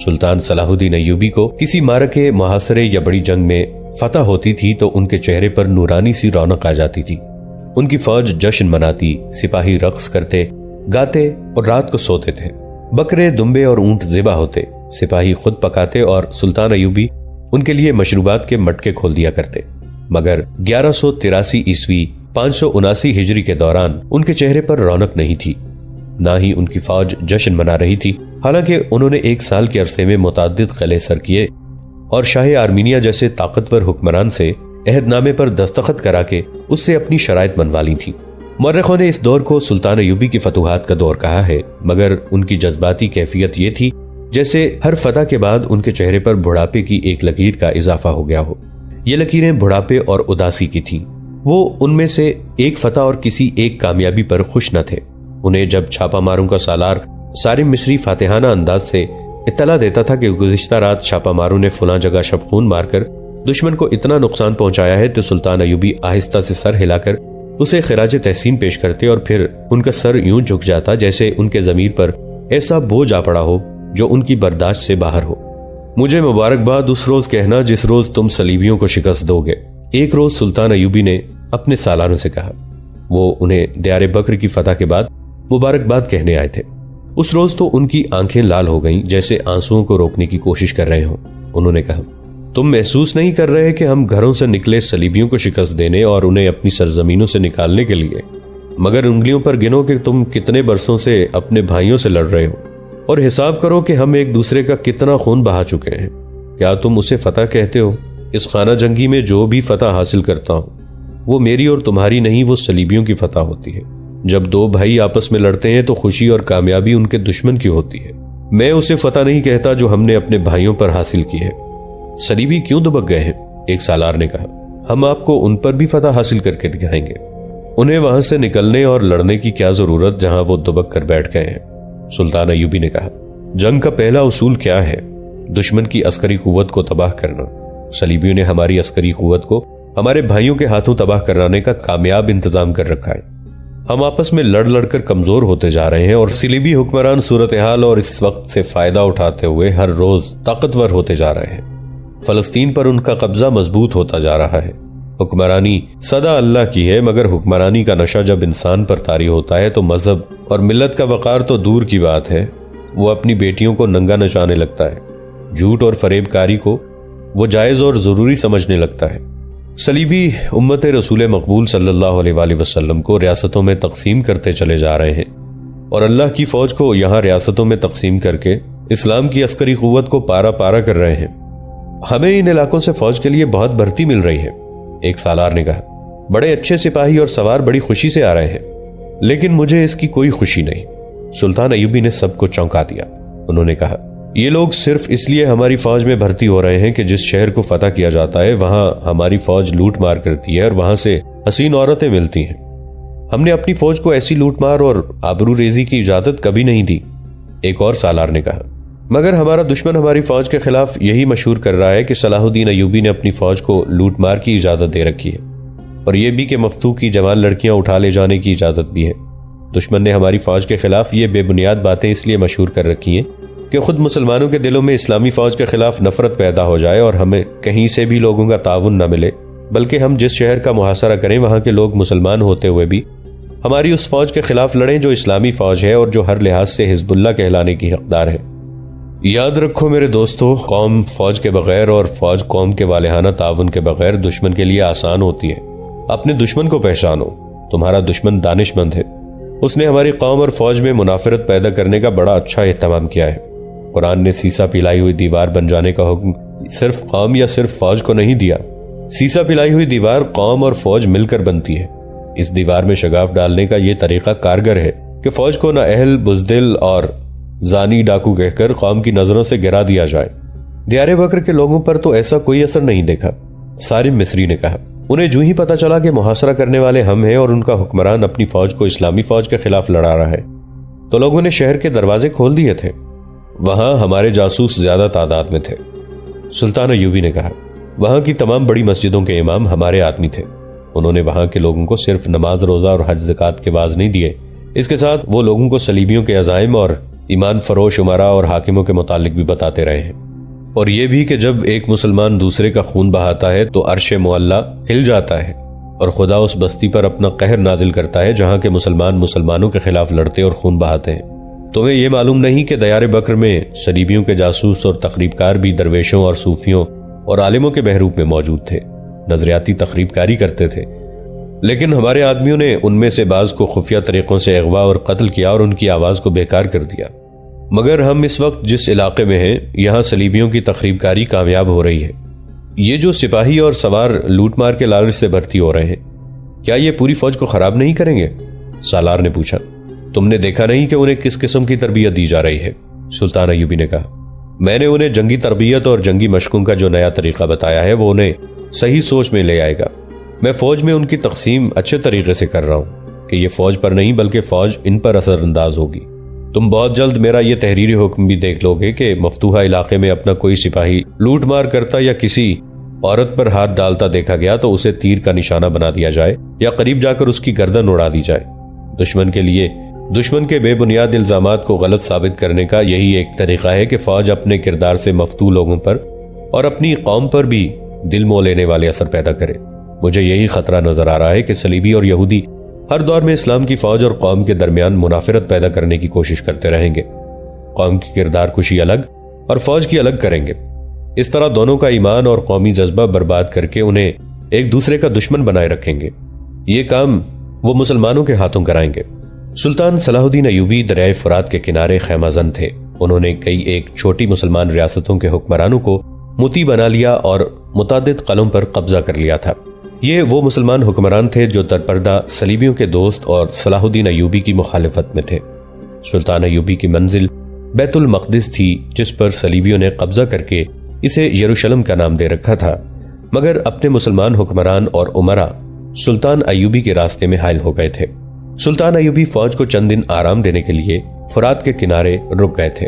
سلطان صلاح الدین ایوبی کو کسی معرکے، محاصرے یا بڑی جنگ میں فتح ہوتی تھی تو ان کے چہرے پر نورانی سی رونق آ جاتی تھی۔ ان کی فوج جشن مناتی، سپاہی رقص کرتے، گاتے اور رات کو سوتے تھے۔ بکرے، دمبے اور اونٹ ذبح ہوتے، سپاہی خود پکاتے اور سلطان ایوبی ان کے لیے مشروبات کے مٹکے کھول دیا کرتے۔ مگر 1183 عیسوی 579 ہجری کے دوران ان کے چہرے پر رونق نہیں تھی، نہ ہی ان کی فوج جشن منا رہی تھی، حالانکہ انہوں نے 1 سال کے عرصے میں متعدد قلعے سر کیے اور شاہ آرمینیا جیسے طاقتور حکمران سے عہد نامے پر دستخط کرا کے اس سے اپنی شرائط منوا لی تھی۔ مورخوں نے اس دور کو سلطان ایوبی کی فتوحات کا دور کہا ہے، مگر ان کی جذباتی کیفیت یہ تھی جیسے ہر فتح کے بعد ان کے چہرے پر بڑھاپے کی ایک لکیر کا اضافہ ہو گیا ہو۔ یہ لکیریں بڑھاپے اور اداسی کی تھیں۔ وہ ان میں سے ایک فتح اور کسی ایک کامیابی پر خوش نہ تھے۔ انہیں جب چھاپا ماروں کا سالار سارم مصری فاتحانہ انداز سے اطلاع دیتا تھا کہ گزشتہ رات چھاپا ماروں نے فلاں جگہ شبخون مار کر دشمن کو اتنا نقصان پہنچایا ہے، تو سلطان ایوبی آہستہ سے سر ہلا کر اسے خراج تحسین پیش کرتے اور پھر ان کا سر یوں جھک جاتا جیسے ان کے ضمیر پر ایسا بوجھ آ پڑا ہو جو ان کی برداشت سے باہر ہو۔ مجھے مبارکباد اس روز کہنا جس روز تم صلیبیوں کو شکست دو گے، ایک روز سلطان ایوبی نے اپنے سالاروں سے کہا۔ وہ انہیں دیار بکر کی فتح کے بعد مبارکباد کہنے آئے تھے۔ اس روز تو ان کی آنکھیں لال ہو گئیں جیسے آنسوؤں کو روکنے کی کوشش کر رہے ہوں۔ انہوں نے کہا، تم محسوس نہیں کر رہے کہ ہم گھروں سے نکلے صلیبیوں کو شکست دینے اور انہیں اپنی سرزمینوں سے نکالنے کے لیے، مگر انگلیوں پر گنو کہ تم کتنے برسوں سے اپنے بھائیوں سے لڑ رہے ہو، اور حساب کرو کہ ہم ایک دوسرے کا کتنا خون بہا چکے ہیں۔ کیا تم اسے فتح کہتے ہو؟ اس خانہ جنگی میں جو بھی فتح حاصل کرتا ہوں وہ میری اور تمہاری نہیں، وہ صلیبیوں کی فتح ہوتی ہے۔ جب 2 بھائی آپس میں لڑتے ہیں تو خوشی اور کامیابی ان کے دشمن کی ہوتی ہے۔ میں اسے فتح نہیں کہتا جو ہم نے اپنے بھائیوں پر حاصل کی ہے۔ صلیبی کیوں دبک گئے ہیں؟ ایک سالار نے کہا، ہم آپ کو ان پر بھی فتح حاصل کر کے دکھائیں گے۔ انہیں وہاں سے نکلنے اور لڑنے کی کیا ضرورت جہاں وہ دبک کر بیٹھ گئے ہیں؟ سلطان ایوبی نے کہا، جنگ کا پہلا اصول کیا ہے؟ دشمن کی عسکری قوت کو تباہ کرنا۔ صلیبیوں نے ہماری عسکری قوت کو ہمارے بھائیوں کے ہاتھوں تباہ کرانے کا کامیاب انتظام کر رکھا ہے۔ ہم آپس میں لڑ لڑ کر کمزور ہوتے جا رہے ہیں اور صلیبی حکمران صورتحال اور اس وقت سے فائدہ اٹھاتے ہوئے ہر روز طاقتور ہوتے جا رہے ہیں۔ فلسطین پر ان کا قبضہ مضبوط ہوتا جا رہا ہے۔ حکمرانی سدا اللہ کی ہے، مگر حکمرانی کا نشہ جب انسان پر طاری ہوتا ہے تو مذہب اور ملت کا وقار تو دور کی بات ہے، وہ اپنی بیٹیوں کو ننگا نچانے لگتا ہے۔ جھوٹ اور فریب کاری کو وہ جائز اور ضروری سمجھنے لگتا ہے۔ صلیبی امت رسول مقبول صلی اللہ علیہ وآلہ وسلم کو ریاستوں میں تقسیم کرتے چلے جا رہے ہیں اور اللہ کی فوج کو یہاں ریاستوں میں تقسیم کر کے اسلام کی عسکری قوت کو پارا پارا کر رہے ہیں۔ ہمیں ان علاقوں سے فوج کے لیے بہت بھرتی مل رہی ہے، ایک سالار نے کہا۔ بڑے اچھے سپاہی اور سوار بڑی خوشی سے آ رہے ہیں، لیکن مجھے اس کی کوئی خوشی نہیں۔ سلطان ایوبی نے سب کو چونکا دیا۔ انہوں نے کہا، یہ لوگ صرف اس لیے ہماری فوج میں بھرتی ہو رہے ہیں کہ جس شہر کو فتح کیا جاتا ہے وہاں ہماری فوج لوٹ مار کرتی ہے اور وہاں سے حسین عورتیں ملتی ہیں۔ ہم نے اپنی فوج کو ایسی لوٹ مار اور آبرو ریزی کی اجازت کبھی نہیں دی، ایک اور سالار نے کہا۔ مگر ہمارا دشمن ہماری فوج کے خلاف یہی مشہور کر رہا ہے کہ صلاح الدین ایوبی نے اپنی فوج کو لوٹ مار کی اجازت دے رکھی ہے، اور یہ بھی کہ مفتوح کی جوان لڑکیاں اٹھا لے جانے کی اجازت بھی ہے۔ دشمن نے ہماری فوج کے خلاف یہ بے بنیاد باتیں اس لیے مشہور کر رکھی ہیں کہ خود مسلمانوں کے دلوں میں اسلامی فوج کے خلاف نفرت پیدا ہو جائے اور ہمیں کہیں سے بھی لوگوں کا تعاون نہ ملے، بلکہ ہم جس شہر کا محاصرہ کریں وہاں کے لوگ مسلمان ہوتے ہوئے بھی ہماری اس فوج کے خلاف لڑیں جو اسلامی فوج ہے اور جو ہر لحاظ سے حزب اللہ کہلانے کی حقدار ہے۔ یاد رکھو میرے دوستو، قوم فوج کے بغیر اور فوج قوم کے والہانہ تعاون کے بغیر دشمن کے لیے آسان ہوتی ہے۔ اپنے دشمن کو پہچانو، تمہارا دشمن دانش مند ہے، اس نے ہماری قوم اور فوج میں منافرت پیدا کرنے کا بڑا اچھا اہتمام کیا ہے۔ قرآن نے سیسا پلائی ہوئی دیوار بن جانے کا حکم صرف قوم یا صرف فوج کو نہیں دیا۔ سیسا پلائی ہوئی دیوار قوم اور فوج مل کر بنتی ہے۔ اس دیوار میں شگاف ڈالنے کا یہ طریقہ کارگر ہے کہ فوج کو نااہل، بزدل اور زانی ڈاکو کہہ کر قوم کی نظروں سے گرا دیا جائے۔ دیار بکر کے لوگوں پر تو ایسا کوئی اثر نہیں دیکھا، سارم مصری نے کہا۔ انہیں جو ہی پتا چلا کہ محاصرہ کرنے والے ہم ہیں اور ان کا حکمران اپنی فوج کو اسلامی فوج کے خلاف لڑا رہا ہے، تو لوگوں نے شہر کے دروازے کھول دیے تھے۔ وہاں ہمارے جاسوس زیادہ تعداد میں تھے، سلطان ایوبی نے کہا۔ وہاں کی تمام بڑی مسجدوں کے امام ہمارے آدمی تھے۔ انہوں نے وہاں کے لوگوں کو صرف نماز، روزہ اور حج زکوٰۃ کے واز نہیں دیے، اس کے ساتھ وہ لوگوں کو صلیبیوں کے عزائم اور ایمان فروش عمراء اور حاکموں کے متعلق بھی بتاتے رہے ہیں، اور یہ بھی کہ جب ایک مسلمان دوسرے کا خون بہاتا ہے تو عرش معلیٰ ہل جاتا ہے اور خدا اس بستی پر اپنا قہر نازل کرتا ہے جہاں کے مسلمان مسلمانوں کے خلاف لڑتے اور خون بہاتے ہیں۔ تمہیں یہ معلوم نہیں کہ دیار بکر میں صلیبیوں کے جاسوس اور تخریب کار بھی درویشوں اور صوفیوں اور عالموں کے بحروپ میں موجود تھے، نظریاتی تخریب کاری کرتے تھے، لیکن ہمارے آدمیوں نے ان میں سے بعض کو خفیہ طریقوں سے اغوا اور قتل کیا اور ان کی آواز کو بیکار کر دیا۔ مگر ہم اس وقت جس علاقے میں ہیں یہاں صلیبیوں کی تخریب کاری کامیاب ہو رہی ہے۔ یہ جو سپاہی اور سوار لوٹ مار کے لالچ سے بھرتی ہو رہے ہیں، کیا یہ پوری فوج کو خراب نہیں کریں گے؟ سالار نے پوچھا۔ تم نے دیکھا نہیں کہ انہیں کس قسم کی تربیت دی جا رہی ہے؟ سلطان ایوبی نے کہا۔ میں نے انہیں جنگی تربیت اور جنگی مشقوں کا جو نیا طریقہ بتایا ہے وہ انہیں صحیح سوچ میں لے آئے گا۔ میں فوج میں ان کی تقسیم اچھے طریقے سے کر رہا ہوں کہ یہ فوج پر نہیں بلکہ فوج ان پر اثر انداز ہوگی۔ تم بہت جلد میرا یہ تحریری حکم بھی دیکھ لو گے کہ مفتوحہ علاقے میں اپنا کوئی سپاہی لوٹ مار کرتا یا کسی عورت پر ہاتھ ڈالتا دیکھا گیا تو اسے تیر کا نشانہ بنا دیا جائے یا قریب جا کر اس کی گردن اڑا دی جائے۔ دشمن کے بے بنیاد الزامات کو غلط ثابت کرنے کا یہی ایک طریقہ ہے کہ فوج اپنے کردار سے مفتوح لوگوں پر اور اپنی قوم پر بھی دل مو لینے والے اثر پیدا کرے۔ مجھے یہی خطرہ نظر آ رہا ہے کہ صلیبی اور یہودی ہر دور میں اسلام کی فوج اور قوم کے درمیان منافرت پیدا کرنے کی کوشش کرتے رہیں گے۔ قوم کی کردار کشی الگ اور فوج کی الگ کریں گے۔ اس طرح دونوں کا ایمان اور قومی جذبہ برباد کر کے انہیں ایک دوسرے کا دشمن بنائے رکھیں گے۔ یہ کام وہ مسلمانوں کے ہاتھوں کرائیں گے۔ سلطان صلاح الدین ایوبی دریائے فرات کے کنارے خیمہ زن تھے۔ انہوں نے کئی ایک چھوٹی مسلمان ریاستوں کے حکمرانوں کو مطیع بنا لیا اور متعدد قلعوں پر قبضہ کر لیا تھا۔ یہ وہ مسلمان حکمران تھے جو درپردہ صلیبیوں کے دوست اور صلاح الدین ایوبی کی مخالفت میں تھے۔ سلطان ایوبی کی منزل بیت المقدس تھی جس پر صلیبیوں نے قبضہ کر کے اسے یروشلم کا نام دے رکھا تھا، مگر اپنے مسلمان حکمران اور امراء سلطان ایوبی کے راستے میں حائل ہو گئے تھے۔ سلطان ایوبی فوج کو چند دن آرام دینے کے لیے فرات کے کنارے رک گئے تھے۔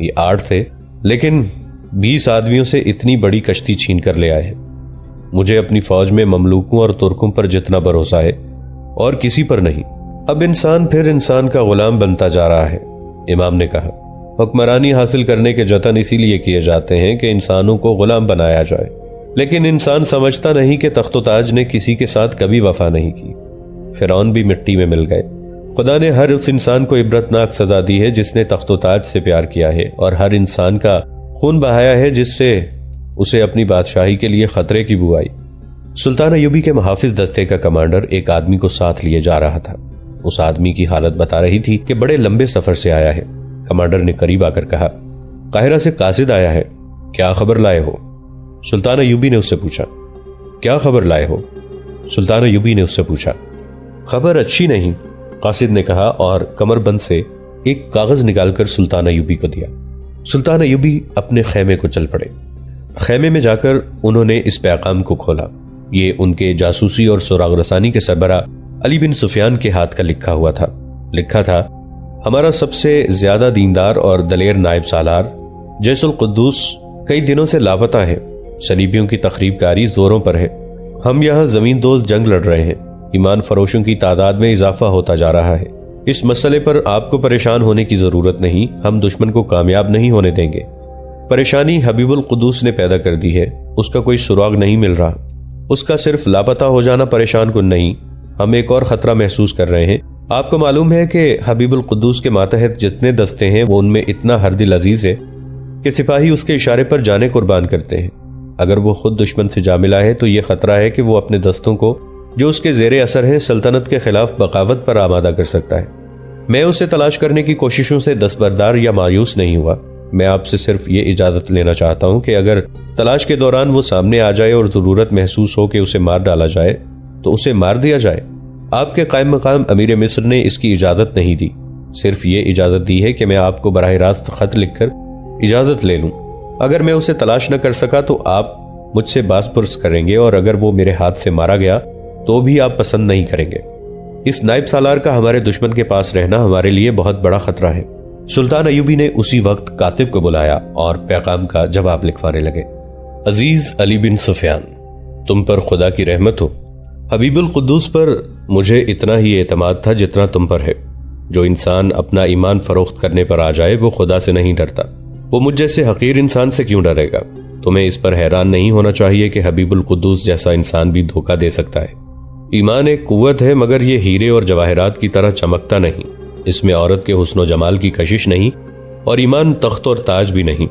یہ 8 تھے، لیکن 20 آدمیوں سے اتنی بڑی کشتی چھین کر لے آئے ہیں۔ مجھے اپنی فوج میں مملوکوں اور ترکوں پر جتنا بھروسہ ہے اور کسی پر نہیں۔ اب انسان پھر انسان کا غلام بنتا جا رہا ہے۔ امام نے کہا، حکمرانی حاصل کرنے کے جتن اسی لیے کیے جاتے ہیں کہ انسانوں کو غلام بنایا جائے، لیکن انسان سمجھتا نہیں کہ تخت و تاج نے کسی کے ساتھ کبھی وفا نہیں کی۔ فرعون بھی مٹی میں مل گئے۔ خدا نے ہر اس انسان کو عبرتناک سزا دی ہے جس نے تخت و تاج سے پیار کیا ہے، اور ہر انسان کا خون بہایا ہے جس سے اسے اپنی بادشاہی کے لیے خطرے کی بو آئی۔ سلطان ایوبی کے محافظ دستے کا کمانڈر ایک آدمی کو ساتھ لیے جا رہا تھا۔ اس آدمی کی حالت بتا رہی تھی کہ بڑے لمبے سفر سے آیا ہے۔ کمانڈر نے قریب آ کر کہا، قاہرہ سے قاصد آیا ہے، کیا خبر لائے ہو؟ سلطان ایوبی نے اس سے پوچھا، کیا خبر لائے ہو؟ سلطان ایوبی نے اس سے پوچھا، خبر اچھی نہیں، قاصد نے کہا، اور کمر بند سے ایک کاغذ نکال کر سلطان ایوبی کو دیا۔ سلطان ایوبی اپنے خیمے کو چل پڑے۔ خیمے میں جا کر انہوں نے اس پیغام کو کھولا۔ یہ ان کے جاسوسی اور سراغ رسانی کے سربراہ علی بن سفیان کے ہاتھ کا لکھا ہوا تھا۔ لکھا تھا، ہمارا سب سے زیادہ دیندار اور دلیر نائب سالار جیس القدوس کئی دنوں سے لاپتہ ہے۔ صلیبیوں کی تخریب کاری زوروں پر ہے۔ ہم یہاں زمین دوز جنگ لڑ رہے ہیں۔ ایمان فروشوں کی تعداد میں اضافہ ہوتا جا رہا ہے۔ اس مسئلے پر آپ کو پریشان ہونے کی ضرورت نہیں، ہم دشمن کو کامیاب نہیں ہونے دیں گے۔ پریشانی حبیب القدوس نے پیدا کر دی ہے، اس کا کوئی سراغ نہیں مل رہا۔ اس کا صرف لاپتہ ہو جانا پریشان کن نہیں، ہم ایک اور خطرہ محسوس کر رہے ہیں۔ آپ کو معلوم ہے کہ حبیب القدوس کے ماتحت جتنے دستے ہیں وہ ان میں اتنا ہر دل عزیز ہے کہ سپاہی اس کے اشارے پر جانے قربان کرتے ہیں۔ اگر وہ خود دشمن سے جا ملا ہے تو یہ خطرہ ہے کہ وہ اپنے دستوں کو جو اس کے زیر اثر ہیں سلطنت کے خلاف بغاوت پر آمادہ کر سکتا ہے۔ میں اسے تلاش کرنے کی کوششوں سے دستبردار یا مایوس نہیں ہوا۔ میں آپ سے صرف یہ اجازت لینا چاہتا ہوں کہ اگر تلاش کے دوران وہ سامنے آ جائے اور ضرورت محسوس ہو کہ اسے مار ڈالا جائے تو اسے مار دیا جائے۔ آپ کے قائم مقام امیر مصر نے اس کی اجازت نہیں دی، صرف یہ اجازت دی ہے کہ میں آپ کو براہ راست خط لکھ کر اجازت لے لوں۔ اگر میں اسے تلاش نہ کر سکا تو آپ مجھ سے باز پرس کریں گے، اور اگر وہ میرے ہاتھ سے مارا گیا تو بھی آپ پسند نہیں کریں گے۔ اس نائب سالار کا ہمارے دشمن کے پاس رہنا ہمارے لیے بہت بڑا خطرہ ہے۔ سلطان ایوبی نے اسی وقت کاتب کو بلایا اور پیغام کا جواب لکھوانے لگے۔ عزیز علی بن سفیان، تم پر خدا کی رحمت ہو۔ حبیب القدوس پر مجھے اتنا ہی اعتماد تھا جتنا تم پر ہے۔ جو انسان اپنا ایمان فروخت کرنے پر آ جائے وہ خدا سے نہیں ڈرتا۔ وہ مجھ جیسے حقیر انسان سے کیوں ڈرے گا؟ تمہیں اس پر حیران نہیں ہونا چاہیے کہ حبیب القدوس جیسا انسان بھی دھوکہ دے سکتا ہے۔ ایمان ایک قوت ہے، مگر یہ ہیرے اور جواہرات کی طرح چمکتا نہیں۔ اس میں عورت کے حسن و جمال کی کشش نہیں، اور ایمان تخت اور تاج بھی نہیں۔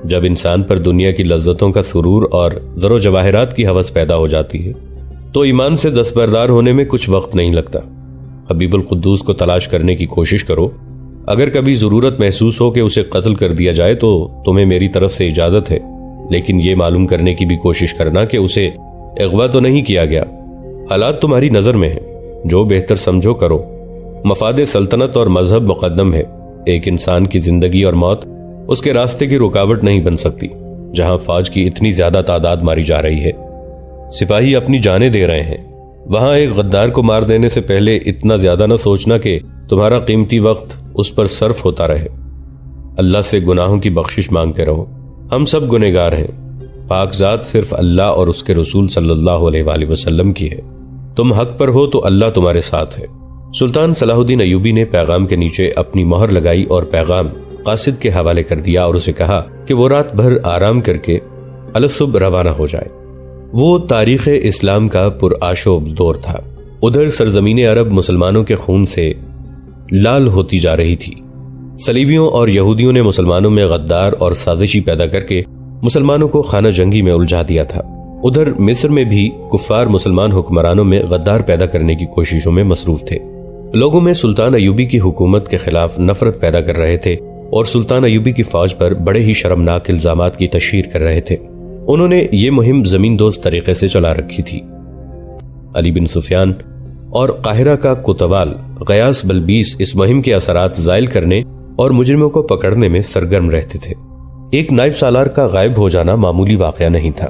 جب انسان پر دنیا کی لذتوں کا سرور اور زر و جواہرات کی ہوس پیدا ہو جاتی ہے تو ایمان سے دستبردار ہونے میں کچھ وقت نہیں لگتا۔ حبیب القدوس کو تلاش کرنے کی کوشش کرو۔ اگر کبھی ضرورت محسوس ہو کہ اسے قتل کر دیا جائے تو تمہیں میری طرف سے اجازت ہے، لیکن یہ معلوم کرنے کی بھی کوشش کرنا کہ اسے اغوا تو نہیں کیا گیا۔ حالات تمہاری نظر میں ہیں، جو بہتر سمجھو کرو۔ مفاد سلطنت اور مذہب مقدم ہے۔ ایک انسان کی زندگی اور موت اس کے راستے کی رکاوٹ نہیں بن سکتی۔ جہاں فوج کی اتنی زیادہ تعداد ماری جا رہی ہے، سپاہی اپنی جانیں دے رہے ہیں، وہاں ایک غدار کو مار دینے سے پہلے اتنا زیادہ نہ سوچنا کہ تمہارا قیمتی وقت اس پر صرف ہوتا رہے۔ اللہ سے گناہوں کی بخشش مانگتے رہو۔ ہم سب گنہگار ہیں۔ پاک ذات صرف اللہ اور اس کے رسول صلی اللہ علیہ وآلہ وسلم کی ہے۔ تم حق پر ہو تو اللہ تمہارے ساتھ ہے۔ سلطان صلاح الدین ایوبی نے پیغام کے نیچے اپنی مہر لگائی اور پیغام قاصد کے حوالے کر دیا اور اسے کہا کہ وہ رات بھر آرام کر کے الصبح روانہ ہو جائے۔ وہ تاریخ اسلام کا پرآشوب دور تھا۔ ادھر سرزمین عرب مسلمانوں کے خون سے لال ہوتی جا رہی تھی۔ صلیبیوں اور یہودیوں نے مسلمانوں میں غدار اور سازشی پیدا کر کے مسلمانوں کو خانہ جنگی میں الجھا دیا تھا۔ ادھر مصر میں بھی کفار مسلمان حکمرانوں میں غدار پیدا کرنے کی کوششوں میں مصروف تھے۔ لوگوں میں سلطان ایوبی کی حکومت کے خلاف نفرت پیدا کر رہے تھے اور سلطان ایوبی کی فوج پر بڑے ہی شرمناک الزامات کی تشہیر کر رہے تھے۔ انہوں نے یہ مہم زمین دوز طریقے سے چلا رکھی تھی۔ علی بن سفیان اور قاہرہ کا کوتوال غیاث بلبیس اس مہم کے اثرات زائل کرنے اور مجرموں کو پکڑنے میں سرگرم رہتے تھے۔ ایک نائب سالار کا غائب ہو جانا معمولی واقعہ نہیں تھا،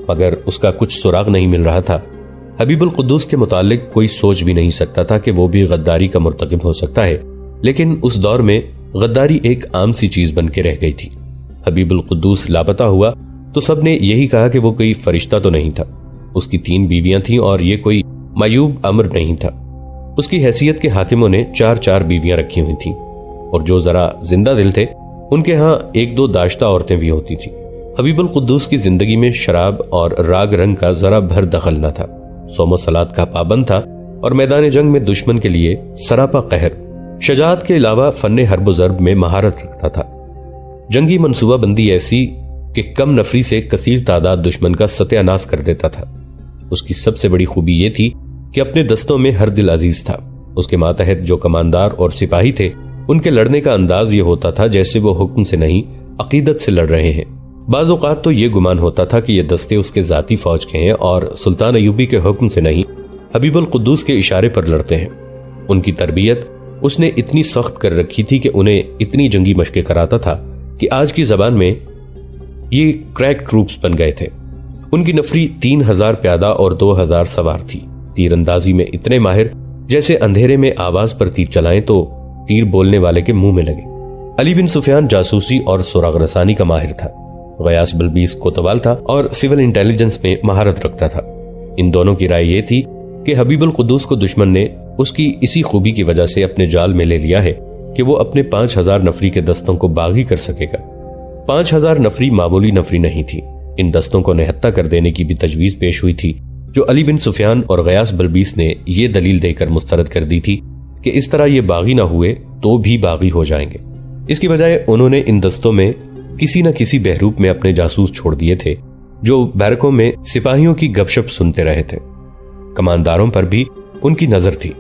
مگر اس کا کچھ سراغ نہیں مل رہا تھا۔ حبیب القدوس کے متعلق کوئی سوچ بھی نہیں سکتا تھا کہ وہ بھی غداری کا مرتکب ہو سکتا ہے، لیکن اس دور میں غداری ایک عام سی چیز بن کے رہ گئی تھی۔ حبیب القدوس لاپتہ ہوا تو سب نے یہی کہا کہ وہ کوئی فرشتہ تو نہیں تھا۔ اس کی 3 بیویاں تھیں اور یہ کوئی معیوب امر نہیں تھا۔ اس کی حیثیت کے حاکموں نے 4 بیویاں رکھی ہوئی تھیں، اور جو ذرا زندہ دل تھے ان کے ہاں 1-2 داشتہ عورتیں بھی ہوتی تھیں۔ حبیب القدوس کی زندگی میں شراب اور راگ رنگ کا ذرا بھر دخل نہ تھا، صوم و صلات کا پابند تھا، اور میدان جنگ میں دشمن کے لیے سراپا قہر، شجاعت کے علاوہ فن حرب و ضرب میں مہارت رکھتا تھا۔ جنگی منصوبہ بندی ایسی کہ کم نفری سے کثیر تعداد دشمن کا ستیہ ناش کر دیتا تھا۔ اس کی سب سے بڑی خوبی یہ تھی کہ اپنے دستوں میں ہر دل عزیز تھا۔ اس کے ماتحت جو کماندار اور سپاہی تھے ان کے لڑنے کا انداز یہ ہوتا تھا جیسے وہ حکم سے نہیں عقیدت سے لڑ رہے ہیں۔ بعض اوقات تو یہ گمان ہوتا تھا کہ یہ دستے اس کے ذاتی فوج کے ہیں اور سلطان ایوبی کے حکم سے نہیں، حبیب القدوس کے اشارے پر لڑتے ہیں۔ ان کی تربیت اس نے اتنی سخت کر رکھی تھی کہ انہیں اتنی جنگی مشقیں کراتا تھا کہ آج کی زبان میں یہ کریک ٹروپس بن گئے تھے۔ ان کی نفری 3000 پیادہ اور 2000 سوار تھی۔ تیر اندازی میں اتنے ماہر جیسے اندھیرے میں آواز پر تیر چلائیں تو تیر بولنے والے کے منہ میں لگے۔ علی بن سفیان جاسوسی اور سراغ رسانی کا ماہر تھا۔ غیاث بلبیس کوتوال تھا اور سول انٹیلیجنس میں مہارت رکھتا تھا۔ ان دونوں کی رائے یہ تھی کہ حبیب القدوس کو دشمن نے اس کی اسی خوبی کی وجہ سے اپنے جال میں لے لیا ہے کہ وہ اپنے 5000 نفری کے دستوں کو باغی کر سکے گا۔ 5000 نفری معمولی نفری نہیں تھی۔ ان دستوں کو نہتہ کر دینے کی بھی تجویز پیش ہوئی تھی، جو علی بن سفیان اور غیاث بلبیس نے یہ دلیل دے کر مسترد کر دی تھی کہ اس طرح یہ باغی نہ ہوئے تو بھی باغی ہو جائیں گے۔ اس کی بجائے انہوں نے ان دستوں میں کسی نہ کسی بہروپ میں اپنے جاسوس چھوڑ دیے تھے جو بیرکوں میں سپاہیوں کی گپ شپ سنتے رہے تھے۔ کمانداروں پر بھی ان کی نظر تھی۔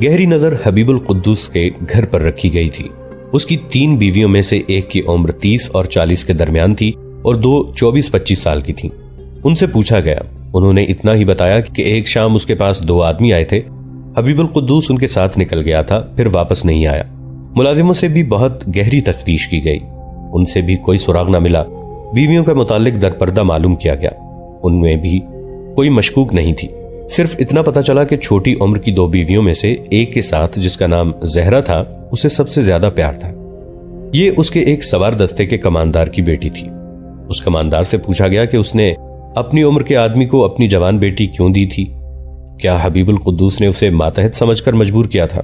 گہری نظر حبیب القدوس کے گھر پر رکھی گئی تھی۔ اس کی 3 بیویوں میں سے ایک کی عمر 30 اور 40 کے درمیان تھی اور 2 24-25 سال کی تھیں۔ ان سے پوچھا گیا، انہوں نے اتنا ہی بتایا کہ ایک شام اس کے پاس 2 آدمی آئے تھے۔ حبیب القدوس ان کے ساتھ نکل گیا تھا، پھر واپس نہیں آیا۔ ملازموں سے بھی بہت گہری تفتیش کی گئی، ان سے بھی کوئی سراغ نہ ملا۔ بیویوں کا متعلق درپردہ معلوم کیا گیا، ان میں بھی کوئی مشکوک نہیں تھی۔ صرف اتنا پتا چلا کہ چھوٹی عمر کی 2 بیویوں میں سے ایک کے ساتھ، جس کا نام زہرا تھا، اسے سب سے زیادہ پیار تھا۔ یہ اس کے ایک سوار دستے کے کماندار کی بیٹی تھی۔ اس کماندار سے پوچھا گیا کہ اس نے اپنی عمر کے آدمی کو اپنی جوان بیٹی کیوں دی تھی؟ کیا حبیب القدوس نے اسے ماتحت سمجھ کر مجبور کیا تھا؟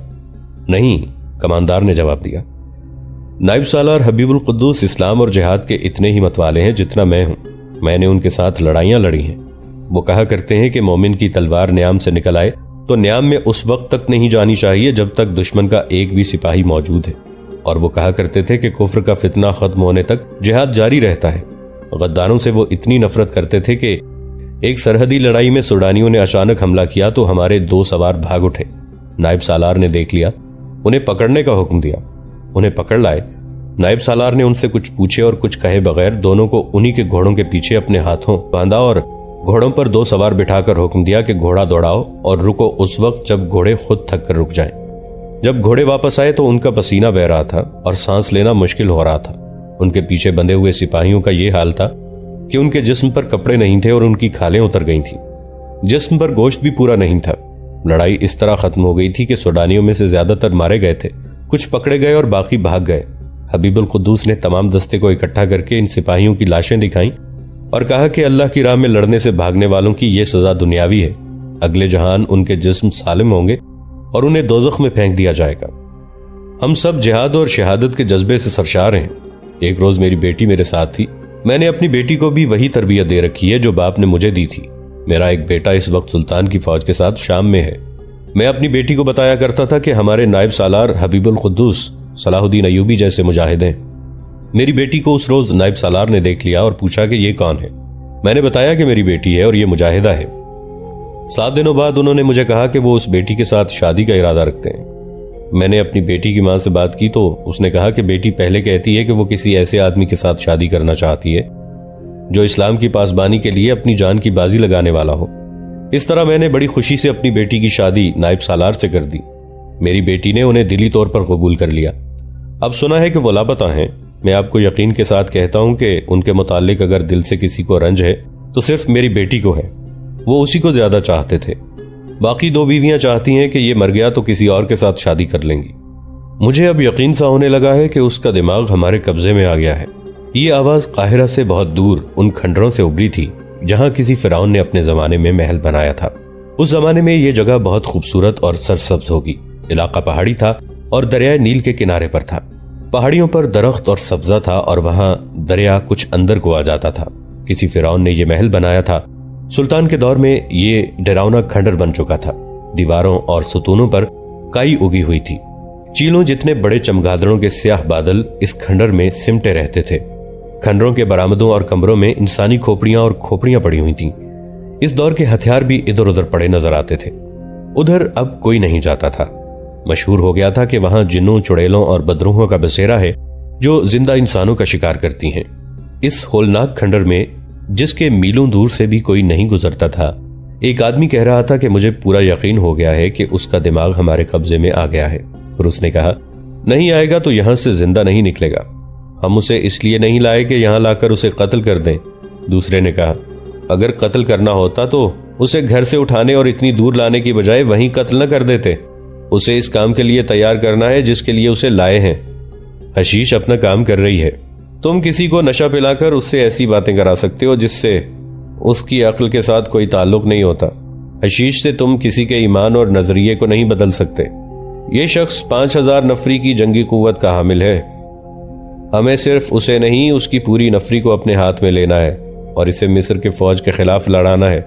نہیں، کماندار نے جواب دیا۔ نائب سالار حبیب القدوس اسلام اور جہاد کے اتنے ہی متوالے ہیں جتنا میں ہوں۔ میں نے ان کے ساتھ لڑائیاں لڑی ہیں۔ وہ کہا کرتے ہیں کہ مومن کی تلوار نیام سے نکل آئے تو نیام میں اس وقت تک نہیں جانی چاہیے جب تک دشمن کا ایک بھی سپاہی موجود ہے، اور وہ کہا کرتے تھے کہ کفر کا فتنہ ختم ہونے تک جہاد جاری رہتا ہے۔ غداروں سے وہ اتنی نفرت کرتے تھے کہ ایک سرحدی لڑائی میں سوڈانیوں نے اچانک حملہ کیا تو ہمارے 2 سوار بھاگ اٹھے۔ نائب سالار نے دیکھ لیا، انہیں پکڑنے کا حکم دیا۔ انہیں پکڑ لائے۔ نائب سالار نے ان سے کچھ پوچھے اور کچھ کہے بغیر دونوں کو انہی کے گھوڑوں کے پیچھے اپنے ہاتھوں باندھا اور گھوڑوں پر 2 سوار بٹھا کر حکم دیا کہ گھوڑا دوڑاؤ اور رکو اس وقت جب گھوڑے خود تھک کر رک جائیں۔ جب گھوڑے واپس آئے تو ان کا پسینہ بہ رہا تھا اور سانس لینا مشکل ہو رہا تھا۔ ان کے پیچھے بندھے ہوئے سپاہیوں کا یہ حال تھا کہ ان کے جسم پر کپڑے نہیں تھے اور ان کی کھالیں اتر گئی تھیں۔ جسم پر گوشت بھی پورا نہیں تھا۔ لڑائی اس طرح ختم ہو گئی تھی کہ سوڈانیوں میں سے زیادہ تر مارے گئے تھے، کچھ پکڑے گئے اور باقی بھاگ گئے۔ حبیب القدوس نے تمام دستے کو اکٹھا کر کے ان سپاہیوں کی لاشیں دکھائیں اور کہا کہ اللہ کی راہ میں لڑنے سے بھاگنے والوں کی یہ سزا دنیاوی ہے، اگلے جہان ان کے جسم سالم ہوں گے اور انہیں دوزخ میں پھینک دیا جائے گا۔ ہم سب جہاد اور شہادت کے جذبے سے سرشار ہیں۔ ایک روز میری بیٹی میرے ساتھ تھی۔ میں نے اپنی بیٹی کو بھی وہی تربیت دے رکھی ہے جو باپ نے مجھے دی تھی۔ میرا ایک بیٹا اس وقت سلطان کی فوج کے ساتھ شام میں ہے۔ میں اپنی بیٹی کو بتایا کرتا تھا کہ ہمارے نائب سالار حبیب القدوس صلاح الدین ایوبی جیسے مجاہد ہیں۔ میری بیٹی کو اس روز نائب سالار نے دیکھ لیا اور پوچھا کہ یہ کون ہے؟ میں نے بتایا کہ میری بیٹی ہے اور یہ مجاہدہ ہے۔ 7 دنوں بعد انہوں نے مجھے کہا کہ وہ اس بیٹی کے ساتھ شادی کا ارادہ رکھتے ہیں۔ میں نے اپنی بیٹی کی ماں سے بات کی تو اس نے کہا کہ بیٹی پہلے کہتی ہے کہ وہ کسی ایسے آدمی کے ساتھ شادی کرنا چاہتی ہے جو اسلام کی پاسبانی کے لیے اپنی جان کی بازی لگانے والا ہو۔ اس طرح میں نے بڑی خوشی سے اپنی بیٹی کی شادی نائب سالار سے کر دی۔ میری بیٹی نے انہیں دلی طور پر قبول کر لیا۔ اب سنا ہے کہ وہ لاپتہ ہیں۔ میں آپ کو یقین کے ساتھ کہتا ہوں کہ ان کے متعلق اگر دل سے کسی کو رنج ہے تو صرف میری بیٹی کو ہے۔ وہ اسی کو زیادہ چاہتے تھے۔ باقی 2 بیویاں چاہتی ہیں کہ یہ مر گیا تو کسی اور کے ساتھ شادی کر لیں گی۔ مجھے اب یقین سا ہونے لگا ہے کہ اس کا دماغ ہمارے قبضے میں آ گیا ہے۔ یہ آواز قاہرہ سے بہت دور ان کھنڈروں سے ابھری تھی جہاں کسی فرعون نے اپنے زمانے میں محل بنایا تھا۔ اس زمانے میں یہ جگہ بہت خوبصورت اور سرسبز ہوگی۔ علاقہ پہاڑی تھا اور دریائے نیل کے کنارے پر تھا۔ پہاڑیوں پر درخت اور سبزہ تھا اور وہاں دریا کچھ اندر کو آ جاتا تھا۔ کسی فرعون نے یہ محل بنایا تھا۔ سلطان کے دور میں یہ ڈراؤنا کھنڈر بن چکا تھا۔ دیواروں اور ستونوں پر کائی اگی ہوئی تھی۔ چیلوں جتنے بڑے چمگادڑوں کے سیاہ بادل اس کھنڈر میں سمٹے رہتے تھے۔ کھنڈروں کے برآمدوں اور کمروں میں انسانی کھوپڑیاں اور کھوپڑیاں پڑی ہوئی تھیں۔ اس دور کے ہتھیار بھی ادھر ادھر پڑے نظر آتے تھے۔ ادھر اب کوئی نہیں جاتا تھا۔ مشہور ہو گیا تھا کہ وہاں جنوں، چڑیلوں اور بدروحوں کا بسیرا ہے جو زندہ انسانوں کا شکار کرتی ہیں۔ اس ہولناک کھنڈر میں جس کے میلوں دور سے بھی کوئی نہیں گزرتا تھا، ایک آدمی کہہ رہا تھا کہ مجھے پورا یقین ہو گیا ہے کہ اس کا دماغ ہمارے قبضے میں آ گیا ہے۔ اور اس نے کہا، نہیں آئے گا تو یہاں سے زندہ نہیں نکلے گا۔ ہم اسے اس لیے نہیں لائے کہ یہاں لا کر اسے قتل کر دیں۔ دوسرے نے کہا، اگر قتل کرنا ہوتا تو اسے گھر سے اٹھانے اور اتنی دور لانے کی بجائے وہیں قتل نہ کر دیتے۔ اسے اس کام کے لیے تیار کرنا ہے جس کے لیے اسے لائے ہیں۔ حشیش اپنا کام کر رہی ہے۔ تم کسی کو نشہ پلا کر اس سے ایسی باتیں کرا سکتے ہو جس سے اس کی عقل کے ساتھ کوئی تعلق نہیں ہوتا۔ حشیش سے تم کسی کے ایمان اور نظریے کو نہیں بدل سکتے۔ یہ شخص 5000 نفری کی جنگی قوت کا حامل ہے۔ ہمیں صرف اسے نہیں، اس کی پوری نفری کو اپنے ہاتھ میں لینا ہے اور اسے مصر کے فوج کے خلاف لڑانا ہے۔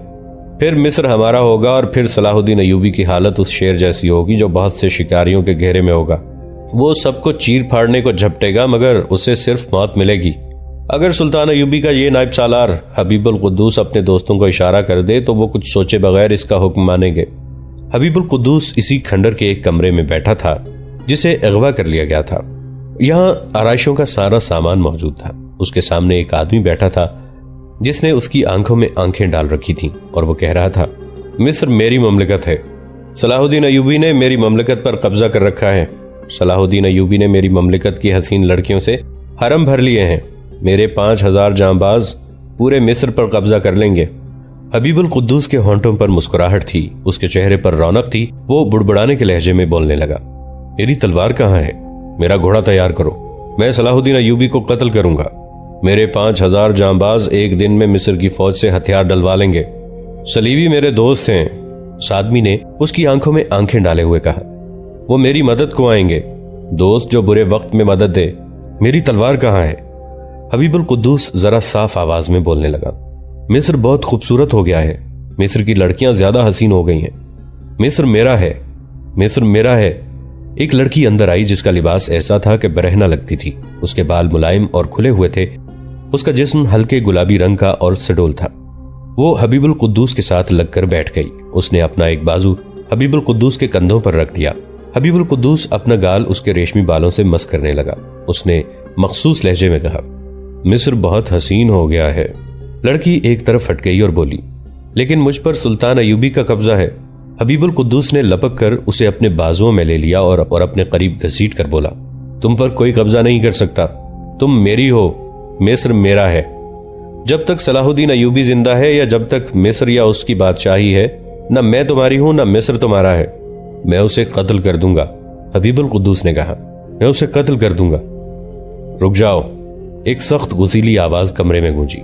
پھر مصر ہمارا ہوگا اور پھر صلاح الدین ایوبی کی حالت اس شیر جیسی ہوگی جو بہت سے شکاریوں کے گھیرے میں ہوگا۔ وہ سب کو چیر پھاڑنے کو جھپٹے گا مگر اسے صرف موت ملے گی۔ اگر سلطان ایوبی کا یہ نائب سالار حبیب القدوس اپنے دوستوں کو اشارہ کر دے تو وہ کچھ سوچے بغیر اس کا حکم مانیں گے۔ حبیب القدوس اسی کھنڈر کے ایک کمرے میں بیٹھا تھا جسے اغوا کر لیا گیا تھا۔ یہاں آرائشوں کا سارا سامان موجود تھا۔ اس کے سامنے ایک آدمی بیٹھا تھا جس نے اس کی آنکھوں میں آنکھیں ڈال رکھی تھیں اور وہ کہہ رہا تھا، مصر میری مملکت ہے۔ صلاح الدین ایوبی نے میری مملکت پر قبضہ کر رکھا ہے۔ صلاح الدین ایوبی نے میری مملکت کی حسین لڑکیوں سے حرم بھر لیے ہیں۔ میرے 5000 جانباز پورے مصر پر قبضہ کر لیں گے۔ حبیب القدوس کے ہونٹوں پر مسکراہٹ تھی، اس کے چہرے پر رونق تھی۔ وہ بڑبڑانے کے لہجے میں بولنے لگا، میری تلوار کہاں ہے؟ میرا گھوڑا تیار کرو، میں صلاح الدین ایوبی کو قتل کروں گا۔ میرے 5000 جانباز ایک دن میں مصر کی فوج سے ہتھیار ڈلوا لیں گے۔ صلیبی میرے دوست ہیں۔ اس آدمی نے اس کی آنکھوں میں آنکھیں ڈالے ہوئے کہا، وہ میری مدد کو آئیں گے۔ دوست جو برے وقت میں مدد دے۔ میری تلوار کہاں ہے؟ حبیب القدوس ذرا صاف آواز میں بولنے لگا، مصر بہت خوبصورت ہو گیا ہے۔ مصر کی لڑکیاں زیادہ حسین ہو گئی ہیں۔ مصر میرا ہے، مصر میرا ہے۔ ایک لڑکی اندر آئی جس کا لباس ایسا تھا کہ برہنہ لگتی تھی۔ اس کے بال ملائم اور کھلے ہوئے تھے۔ اس کا جسم ہلکے گلابی رنگ کا اور سڈول تھا۔ وہ حبیب القدوس کے ساتھ لگ کر بیٹھ گئی۔ اس نے اپنا ایک بازو حبیب القدوس کے کندھوں پر رکھ دیا۔ حبیب القدوس اپنا گال اس کے ریشمی بالوں سے مس کرنے لگا۔ اس نے مخصوص لہجے میں کہا، مصر بہت حسین ہو گیا ہے۔ لڑکی ایک طرف ہٹ گئی اور بولی، لیکن مجھ پر سلطان ایوبی کا قبضہ ہے۔ حبیب القدوس نے لپک کر اسے اپنے بازوؤں میں لے لیا اور اپنے قریب گھسیٹ کر بولا، تم پر کوئی قبضہ نہیں کر سکتا، تم میری ہو، مصر میرا ہے۔ جب تک صلاح الدین ایوبی زندہ ہے یا جب تک مصر یا اس کی بادشاہی ہے، نہ میں تمہاری ہوں نہ مصر تمہارا ہے۔ میں اسے قتل کر دوں گا۔ حبیب القدوس نے کہا، میں اسے قتل کر دوں گا۔ رک جاؤ، ایک سخت غسیلی آواز کمرے میں گونجی۔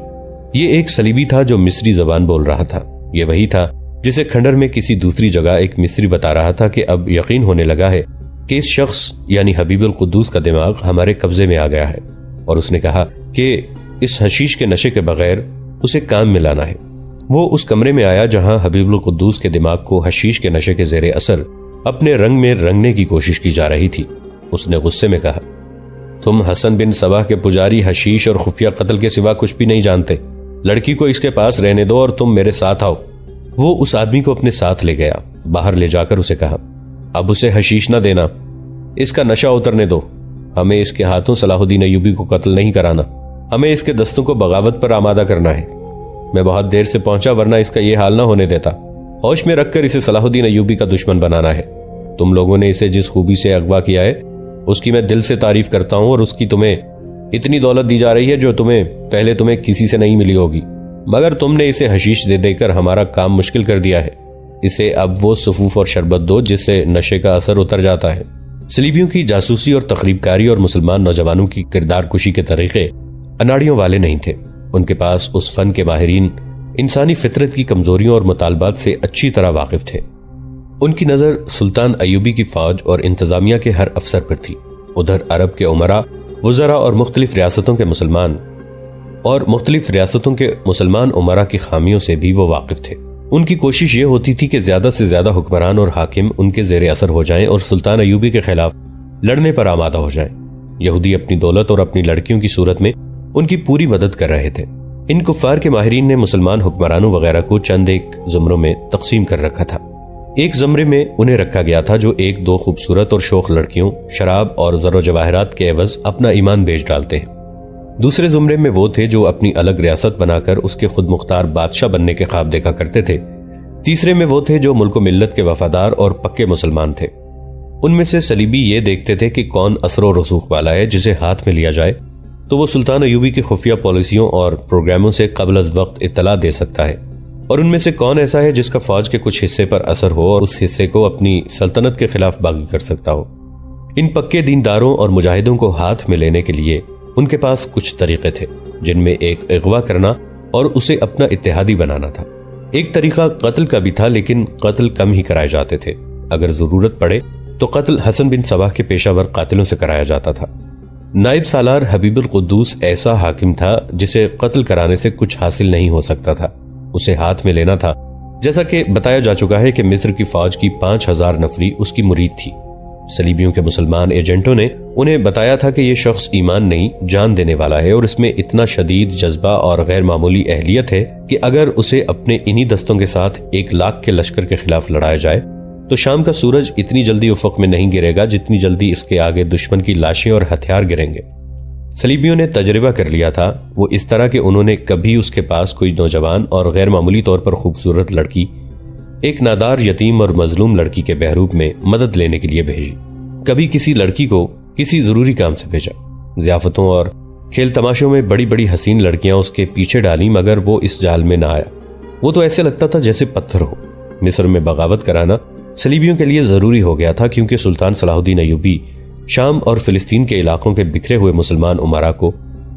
یہ ایک صلیبی تھا جو مصری زبان بول رہا تھا۔ یہ وہی تھا جسے کھنڈر میں کسی دوسری جگہ ایک مصری بتا رہا تھا کہ اب یقین ہونے لگا ہے کہ اس شخص یعنی حبیب القدوس کا دماغ ہمارے قبضے میں آ گیا ہے، اور اس نے کہا کہ اس حشیش کے نشے کے بغیر اسے کام میں لانا ہے۔ وہ اس کمرے میں آیا جہاں حبیب القدوس کے دماغ کو حشیش کے نشے کے زیر اثر اپنے رنگ میں رنگنے کی کوشش کی جا رہی تھی۔ اس نے غصے میں کہا، تم حسن بن صباح کے پجاری حشیش اور خفیہ قتل کے سوا کچھ بھی نہیں جانتے۔ لڑکی کو اس کے پاس رہنے دو اور تم میرے ساتھ آؤ۔ وہ اس آدمی کو اپنے ساتھ لے گیا۔ باہر لے جا کر اسے کہا، اب اسے حشیش نہ دینا، اس کا نشہ اترنے دو۔ ہمیں اس کے ہاتھوں صلاح الدین ایوبی کو قتل نہیں کرانا، ہمیں اس کے دستوں کو بغاوت پر آمادہ کرنا ہے۔ میں بہت دیر سے پہنچا ورنہ اس کا یہ حال نہ ہونے دیتا۔ ہوش میں رکھ کر اسے صلاح الدین ایوبی کا دشمن بنانا ہے۔ تم لوگوں نے اسے جس خوبی سے اغوا کیا ہے اس کی میں دل سے تعریف کرتا ہوں، اور اس کی تمہیں اتنی دولت دی جا رہی ہے جو پہلے تمہیں کسی سے نہیں ملی ہوگی، مگر تم نے اسے حشیش دے دے کر ہمارا کام مشکل کر دیا ہے۔ اسے اب وہ صفوف اور شربت دو جس سے نشے کا اثر اتر جاتا ہے۔ صلیبیوں کی جاسوسی اور تخریب کاری اور مسلمان نوجوانوں کی کردار کشی کے طریقے اناڑیوں والے نہیں تھے۔ ان کے پاس اس فن کے ماہرین انسانی فطرت کی کمزوریوں اور مطالبات سے اچھی طرح واقف تھے۔ ان کی نظر سلطان ایوبی کی فوج اور انتظامیہ کے ہر افسر پر تھی۔ ادھر عرب کے عمراء، وزراء اور مختلف ریاستوں کے مسلمان عمراء کی خامیوں سے بھی وہ واقف تھے۔ ان کی کوشش یہ ہوتی تھی کہ زیادہ سے زیادہ حکمران اور حاکم ان کے زیر اثر ہو جائیں اور سلطان ایوبی کے خلاف لڑنے پر آمادہ ہو جائیں۔ یہودی اپنی دولت اور اپنی لڑکیوں کی صورت میں ان کی پوری مدد کر رہے تھے۔ ان کفار کے ماہرین نے مسلمان حکمرانوں وغیرہ کو چند ایک زمروں میں تقسیم کر رکھا تھا۔ ایک زمرے میں انہیں رکھا گیا تھا جو ایک دو خوبصورت اور شوخ لڑکیوں، شراب اور زر و جواہرات کے عوض اپنا ایمان بیچ ڈالتے ہیں۔ دوسرے زمرے میں وہ تھے جو اپنی الگ ریاست بنا کر اس کے خود مختار بادشاہ بننے کے خواب دیکھا کرتے تھے۔ تیسرے میں وہ تھے جو ملک و ملت کے وفادار اور پکے مسلمان تھے۔ ان میں سے صلیبی یہ دیکھتے تھے کہ کون اثر و رسوخ والا ہے، جسے ہاتھ میں لیا جائے تو وہ سلطان ایوبی کی خفیہ پالیسیوں اور پروگراموں سے قبل از وقت اطلاع دے سکتا ہے، اور ان میں سے کون ایسا ہے جس کا فوج کے کچھ حصے پر اثر ہو اور اس حصے کو اپنی سلطنت کے خلاف باغی کر سکتا ہو۔ ان پکے دینداروں اور مجاہدوں کو ہاتھ میں لینے کے لیے ان کے پاس کچھ طریقے تھے، جن میں ایک اغوا کرنا اور اسے اپنا اتحادی بنانا تھا۔ ایک طریقہ قتل کا بھی تھا، لیکن قتل کم ہی کرائے جاتے تھے۔ اگر ضرورت پڑے تو قتل حسن بن صباح کے پیشہ ور قاتلوں سے کرایا جاتا تھا۔ نائب سالار حبیب القدوس ایسا حاکم تھا جسے قتل کرانے سے کچھ حاصل نہیں ہو سکتا تھا، اسے ہاتھ میں لینا تھا۔ جیسا کہ بتایا جا چکا ہے کہ مصر کی فوج کی 5000 نفری اس کی مرید تھی۔ صلیبیوں کے مسلمان ایجنٹوں نے انہیں بتایا تھا کہ یہ شخص ایمان نہیں، جان دینے والا ہے، اور اس میں اتنا شدید جذبہ اور غیر معمولی اہلیت ہے کہ اگر اسے اپنے انہی دستوں کے ساتھ 1,00,000 کے لشکر کے خلاف لڑایا جائے تو شام کا سورج اتنی جلدی افق میں نہیں گرے گا جتنی جلدی اس کے آگے دشمن کی لاشیں اور ہتھیار گریں گے۔ صلیبیوں نے تجربہ کر لیا تھا، وہ اس طرح کہ انہوں نے کبھی اس کے پاس کوئی نوجوان اور غیر معمولی طور پر خوبصورت لڑکی ایک نادار یتیم اور مظلوم لڑکی کے بہروپ میں مدد لینے کے لیے بھیجی، کبھی کسی لڑکی کو کسی ضروری کام سے بھیجا۔ ضیافتوں اور کھیل تماشوں میں بڑی بڑی حسین لڑکیاں اس کے پیچھے ڈالیں، مگر وہ اس جال میں نہ آیا۔ وہ تو ایسے لگتا تھا جیسے پتھر ہو۔ مصر میں بغاوت کرانا صلیبیوں کے لیے ضروری ہو گیا تھا، کیونکہ سلطان صلاح الدین ایوبی شام اور فلسطین کے علاقوں کے بکھرے ہوئے مسلمان امراء کو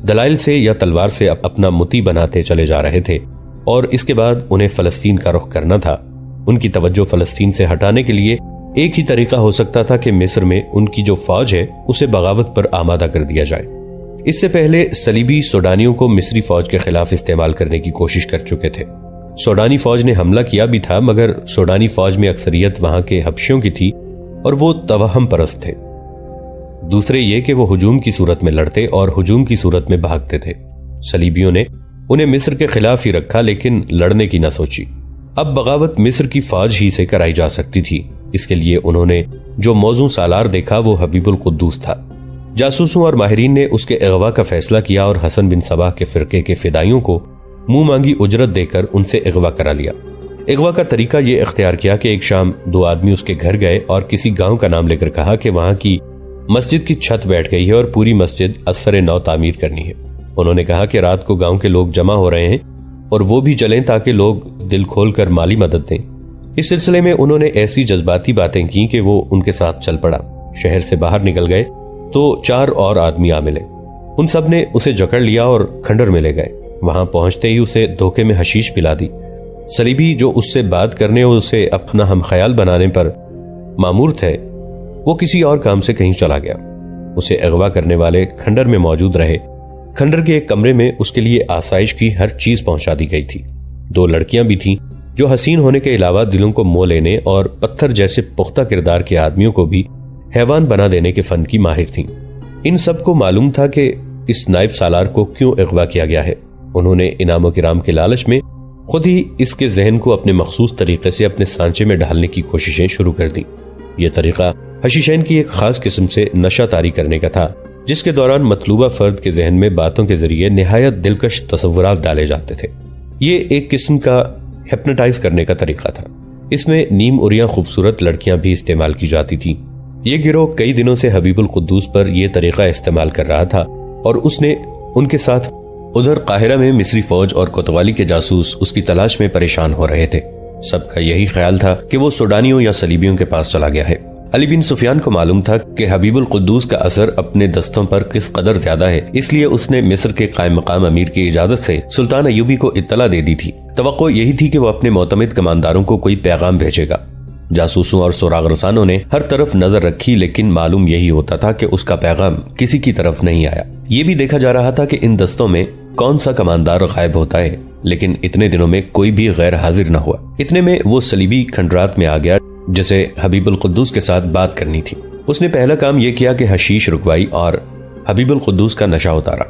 دلائل سے یا تلوار سے اپنا مطیع بناتے چلے جا رہے تھے، اور اس کے بعد انہیں فلسطین کا رخ کرنا تھا۔ ان کی توجہ فلسطین سے ہٹانے کے لیے ایک ہی طریقہ ہو سکتا تھا کہ مصر میں ان کی جو فوج ہے اسے بغاوت پر آمادہ کر دیا جائے۔ اس سے پہلے صلیبی سوڈانیوں کو مصری فوج کے خلاف استعمال کرنے کی کوشش کر چکے تھے۔ سوڈانی فوج نے حملہ کیا بھی تھا، مگر سوڈانی فوج میں اکثریت وہاں کے حبشیوں کی تھی اور وہ توہم پرست تھے۔ دوسرے یہ کہ وہ ہجوم کی صورت میں لڑتے اور ہجوم کی صورت میں بھاگتے تھے۔ صلیبیوں نے انہیں مصر کے خلاف ہی رکھا، لیکن لڑنے کی نہ سوچی۔ اب بغاوت مصر کی فوج ہی سے کرائی جا سکتی تھی۔ اس کے لیے انہوں نے جو موزوں سالار دیکھا وہ حبیب القدوس تھا۔ جاسوسوں اور ماہرین نے اس کے اغوا کا فیصلہ کیا اور حسن بن صباح کے فرقے کے فدائیوں کو منہ مانگی اجرت دے کر ان سے اغوا کرا لیا۔ اغوا کا طریقہ یہ اختیار کیا کہ ایک شام 2 آدمی اس کے گھر گئے اور کسی گاؤں کا نام لے کر کہا کہ وہاں کی مسجد کی چھت بیٹھ گئی ہے اور پوری مسجد ازسر نو تعمیر کرنی ہے۔ انہوں نے کہا کہ رات کو گاؤں کے لوگ جمع ہو رہے ہیں اور وہ بھی چلیں تاکہ لوگ دل کھول کر مالی مدد دیں۔ اس سلسلے میں انہوں نے ایسی جذباتی باتیں کی کہ وہ ان کے ساتھ چل پڑا۔ شہر سے باہر نکل گئے تو 4 اور آدمی آ ملے۔ ان سب نے اسے جکڑ لیا اور کھنڈر میں لے گئے۔ وہاں پہنچتے ہی اسے دھوکے میں حشیش پلا دی۔ صلیبی جو اس سے بات کرنے اور اسے اپنا ہم خیال بنانے پر مامور تھے، وہ کسی اور کام سے کہیں چلا گیا۔ اسے اغوا کرنے والے کھنڈر میں موجود رہے۔ کھنڈر کے ایک کمرے میں اس کے لیے آسائش کی ہر چیز پہنچا دی گئی تھی۔ 2 لڑکیاں بھی تھیں جو حسین ہونے کے علاوہ دلوں کو مو لینے اور پتھر جیسے پختہ کردار کے آدمیوں کو بھی حیوان بنا دینے کے فن کی ماہر تھیں۔ ان سب کو معلوم تھا کہ اس نائب سالار کو کیوں اغوا کیا گیا ہے۔ انہوں نے انعام و کرام کے لالچ میں خود ہی اس کے ذہن کو اپنے مخصوص طریقے سے اپنے سانچے میں ڈھالنے کی کوششیں شروع کر دیں۔ یہ طریقہ حشیشین کی ایک خاص قسم سے نشہ طاری کرنے کا تھا، جس کے دوران مطلوبہ فرد کے ذہن میں باتوں کے ذریعے نہایت دلکش تصورات ڈالے جاتے تھے۔ یہ ایک قسم کا ہپنوٹائز کرنے کا طریقہ تھا۔ اس میں نیم اریاں خوبصورت لڑکیاں بھی استعمال کی جاتی تھیں۔ یہ گروہ کئی دنوں سے حبیب القدوس پر یہ طریقہ استعمال کر رہا تھا اور اس نے ان کے ساتھ ادھر قاہرہ میں مصری فوج اور کوتوالی کے جاسوس اس کی تلاش میں پریشان ہو رہے تھے۔ سب کا یہی خیال تھا کہ وہ سوڈانیوں یا صلیبیوں کے پاس چلا گیا ہے۔ علی بن سفیان کو معلوم تھا کہ حبیب القدوس کا اثر اپنے دستوں پر کس قدر زیادہ ہے، اس لیے اس نے مصر کے قائم مقام امیر کی اجازت سے سلطان ایوبی کو اطلاع دے دی تھی۔ توقع یہی تھی کہ وہ اپنے معتمد کمانداروں کو کوئی پیغام بھیجے گا۔ جاسوسوں اور سراغ رسانوں نے ہر طرف نظر رکھی، لیکن معلوم یہی ہوتا تھا کہ اس کا پیغام کسی کی طرف نہیں آیا۔ یہ بھی دیکھا جا رہا تھا کہ ان دستوں میں کون سا کماندار غائب ہوتا ہے، لیکن اتنے دنوں میں کوئی بھی غیر حاضر نہ ہوا۔ اتنے میں وہ صلیبی کھنڈرات میں آ گیا جسے حبیب القدوس کے ساتھ بات کرنی تھی۔ اس نے پہلا کام یہ کیا کہ حشیش رکوائی اور حبیب القدوس کا نشہ اتارا۔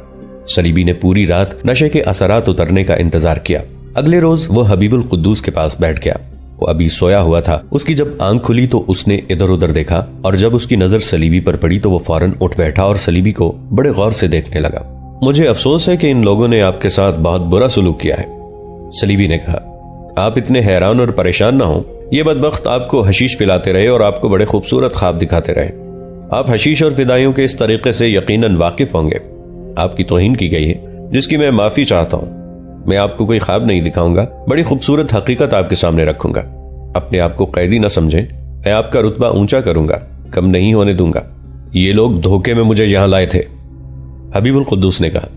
صلیبی نے پوری رات نشے کے اثرات اترنے کا انتظار کیا۔ اگلے روز وہ حبیب القدوس کے پاس بیٹھ گیا۔ وہ ابھی سویا ہوا تھا۔ اس کی جب آنکھ کھلی تو اس نے ادھر ادھر دیکھا، اور جب اس کی نظر صلیبی پر پڑی تو وہ فوراً اٹھ بیٹھا اور صلیبی کو بڑے غور سے دیکھنے لگا۔ مجھے افسوس ہے کہ ان لوگوں نے آپ کے ساتھ بہت برا سلوک کیا ہے، صلیبی نے کہا۔ آپ اتنے حیران اور پریشان نہ ہوں، یہ بدبخت آپ کو حشیش پلاتے رہے اور آپ کو بڑے خوبصورت خواب دکھاتے رہے۔ آپ حشیش اور فدائیوں کے اس طریقے سے یقیناً واقف ہوں گے۔ آپ کی توہین کی گئی ہے جس کی میں معافی چاہتا ہوں۔ میں آپ کو کوئی خواب نہیں دکھاؤں گا، بڑی خوبصورت حقیقت آپ کے سامنے رکھوں گا۔ اپنے آپ کو قیدی نہ سمجھیں، میں آپ کا رتبہ اونچا کروں گا، کم نہیں ہونے دوں گا۔ یہ لوگ دھوکے میں مجھے یہاں لائے تھے، حبیب القدوس نے کہا۔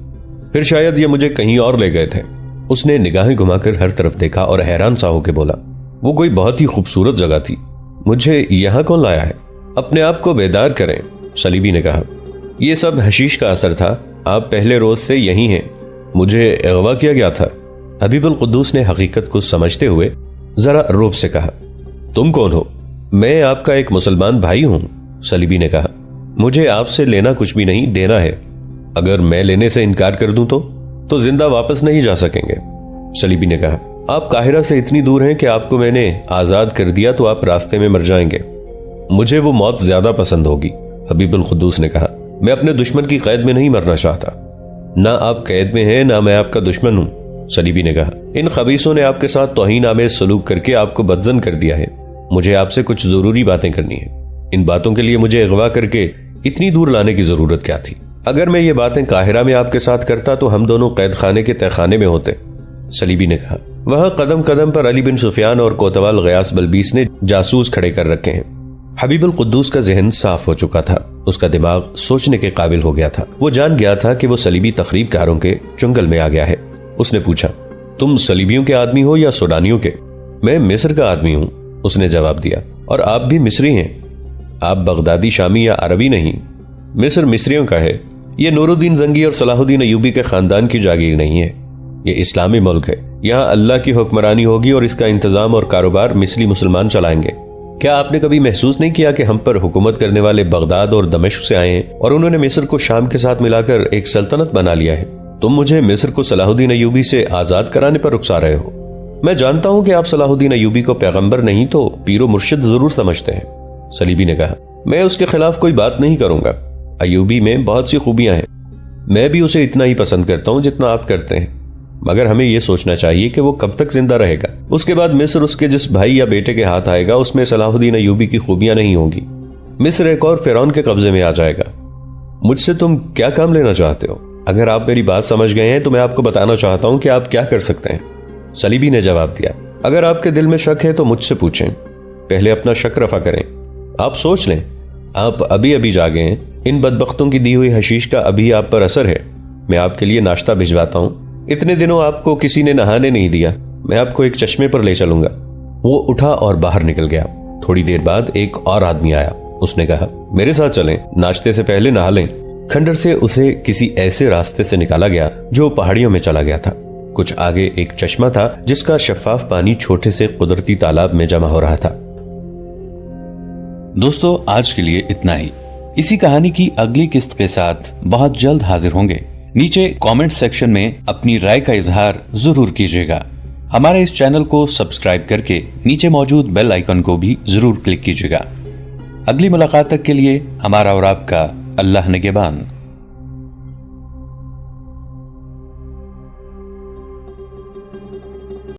پھر شاید یہ مجھے کہیں اور لے گئے تھے۔ اس نے نگاہیں گھما کر ہر طرف دیکھا اور حیران سا ہو کے بولا، وہ کوئی بہت ہی خوبصورت جگہ تھی، مجھے یہاں کون لایا ہے؟ اپنے آپ کو بیدار کریں، صلیبی نے کہا۔ یہ سب حشیش کا اثر تھا، آپ پہلے روز سے یہی ہیں، مجھے اغوا کیا گیا تھا۔ حبیب القدوس نے حقیقت کو سمجھتے ہوئے ذرا روب سے کہا، تم کون ہو؟ میں آپ کا ایک مسلمان بھائی ہوں، صلیبی نے کہا۔ مجھے آپ سے لینا کچھ بھی نہیں، دینا ہے۔ اگر میں لینے سے انکار کر دوں تو زندہ واپس نہیں جا سکیں گے، صلیبی نے کہا۔ آپ قاہرہ سے اتنی دور ہیں کہ آپ کو میں نے آزاد کر دیا تو آپ راستے میں مر جائیں گے۔ مجھے وہ موت زیادہ پسند ہوگی، حبیب القدوس نے کہا۔ میں اپنے دشمن کی قید میں نہیں مرنا چاہتا۔ نہ آپ قید میں ہیں، نہ میں آپ کا دشمن ہوں، صلیبی نے کہا۔ ان خبیثوں نے آپ کے ساتھ توہین آمیز سلوک کر کے آپ کو بدظن کر دیا ہے۔ مجھے آپ سے کچھ ضروری باتیں کرنی ہیں۔ ان باتوں کے لیے مجھے اغوا کر کے اتنی دور لانے کی ضرورت کیا تھی؟ اگر میں یہ باتیں قاہرہ میں آپ کے ساتھ کرتا تو ہم دونوں قید خانے کے تہ خانے میں ہوتے، صلیبی نے کہا۔ وہاں قدم قدم پر علی بن سفیان اور کوتوال غیاث بلبیس نے جاسوس کھڑے کر رکھے ہیں۔ حبیب القدوس کا ذہن صاف ہو چکا تھا، اس کا دماغ سوچنے کے قابل ہو گیا تھا۔ وہ جان گیا تھا کہ وہ صلیبی تخریب کاروں کے چنگل میں آ گیا ہے۔ اس نے پوچھا، تم صلیبیوں کے آدمی ہو یا سوڈانیوں کے؟ میں مصر کا آدمی ہوں، اس نے جواب دیا۔ اور آپ بھی مصری ہیں؟ آپ بغدادی، شامی یا عربی نہیں؟ مصر مصریوں کا ہے۔ یہ نور الدین زنگی اور صلاح الدین ایوبی کے خاندان کی جاگیر نہیں ہے۔ یہ اسلامی ملک ہے، یہاں اللہ کی حکمرانی ہوگی اور اس کا انتظام اور کاروبار مصری مسلمان چلائیں گے۔ کیا آپ نے کبھی محسوس نہیں کیا کہ ہم پر حکومت کرنے والے بغداد اور دمشق سے آئے ہیں اور انہوں نے مصر کو شام کے ساتھ ملا کر ایک سلطنت بنا لیا ہے؟ تم مجھے مصر کو صلاح الدین ایوبی سے آزاد کرانے پر اکسا رہے ہو۔ میں جانتا ہوں کہ آپ صلاح الدین ایوبی کو پیغمبر نہیں تو پیر و مرشد ضرور سمجھتے ہیں، صلیبی نے کہا۔ میں اس کے خلاف کوئی بات نہیں کروں گا۔ ایوبی میں بہت سی خوبیاں ہیں، میں بھی اسے اتنا ہی پسند کرتا ہوں جتنا آپ کرتے ہیں، مگر ہمیں یہ سوچنا چاہیے کہ وہ کب تک زندہ رہے گا۔ اس کے بعد مصر اس کے جس بھائی یا بیٹے کے ہاتھ آئے گا اس میں صلاح الدین ایوبی کی خوبیاں نہیں ہوں گی۔ مصر ایک اور فرعون کے قبضے میں آ جائے گا۔ مجھ سے تم کیا کام لینا چاہتے ہو؟ اگر آپ میری بات سمجھ گئے ہیں تو میں آپ کو بتانا چاہتا ہوں کہ آپ کیا کر سکتے ہیں، صلیبی نے جواب دیا۔ اگر آپ کے دل میں شک ہے تو مجھ سے پوچھیں، پہلے اپنا شک رفع کریں۔ آپ سوچ لیں، آپ ابھی جاگے ہیں، ان بدبختوں کی دی ہوئی حشیش کا ابھی آپ پر اثر ہے۔ میں آپ کے لیے ناشتہ بھجواتا ہوں۔ اتنے دنوں آپ کو کسی نے نہانے نہیں دیا، میں آپ کو ایک چشمے پر لے چلوں گا۔ وہ اٹھا اور باہر نکل گیا۔ تھوڑی دیر بعد ایک اور آدمی آیا۔ اس نے کہا، میرے ساتھ چلیں، ناشتے سے پہلے نہا لیں۔ کھنڈر سے اسے کسی ایسے راستے سے نکالا گیا جو پہاڑیوں میں چلا گیا تھا۔ کچھ آگے ایک چشمہ تھا جس کا شفاف پانی چھوٹے سے قدرتی تالاب میں جمع ہو رہا تھا۔ دوستو، آج کے لیے اتنا ہی۔ اسی کہانی کی اگلی قسط کے ساتھ بہت جلد حاضر ہوں گے۔ نیچے کامنٹ سیکشن میں اپنی رائے کا اظہار ضرور کیجیے گا۔ ہمارے اس چینل کو سبسکرائب کر کے نیچے موجود بیل آئیکن کو بھی ضرور کلک کیجیے گا۔ اگلی ملاقات تک کے لیے ہمارا اور آپ کا اللہ نگہبان۔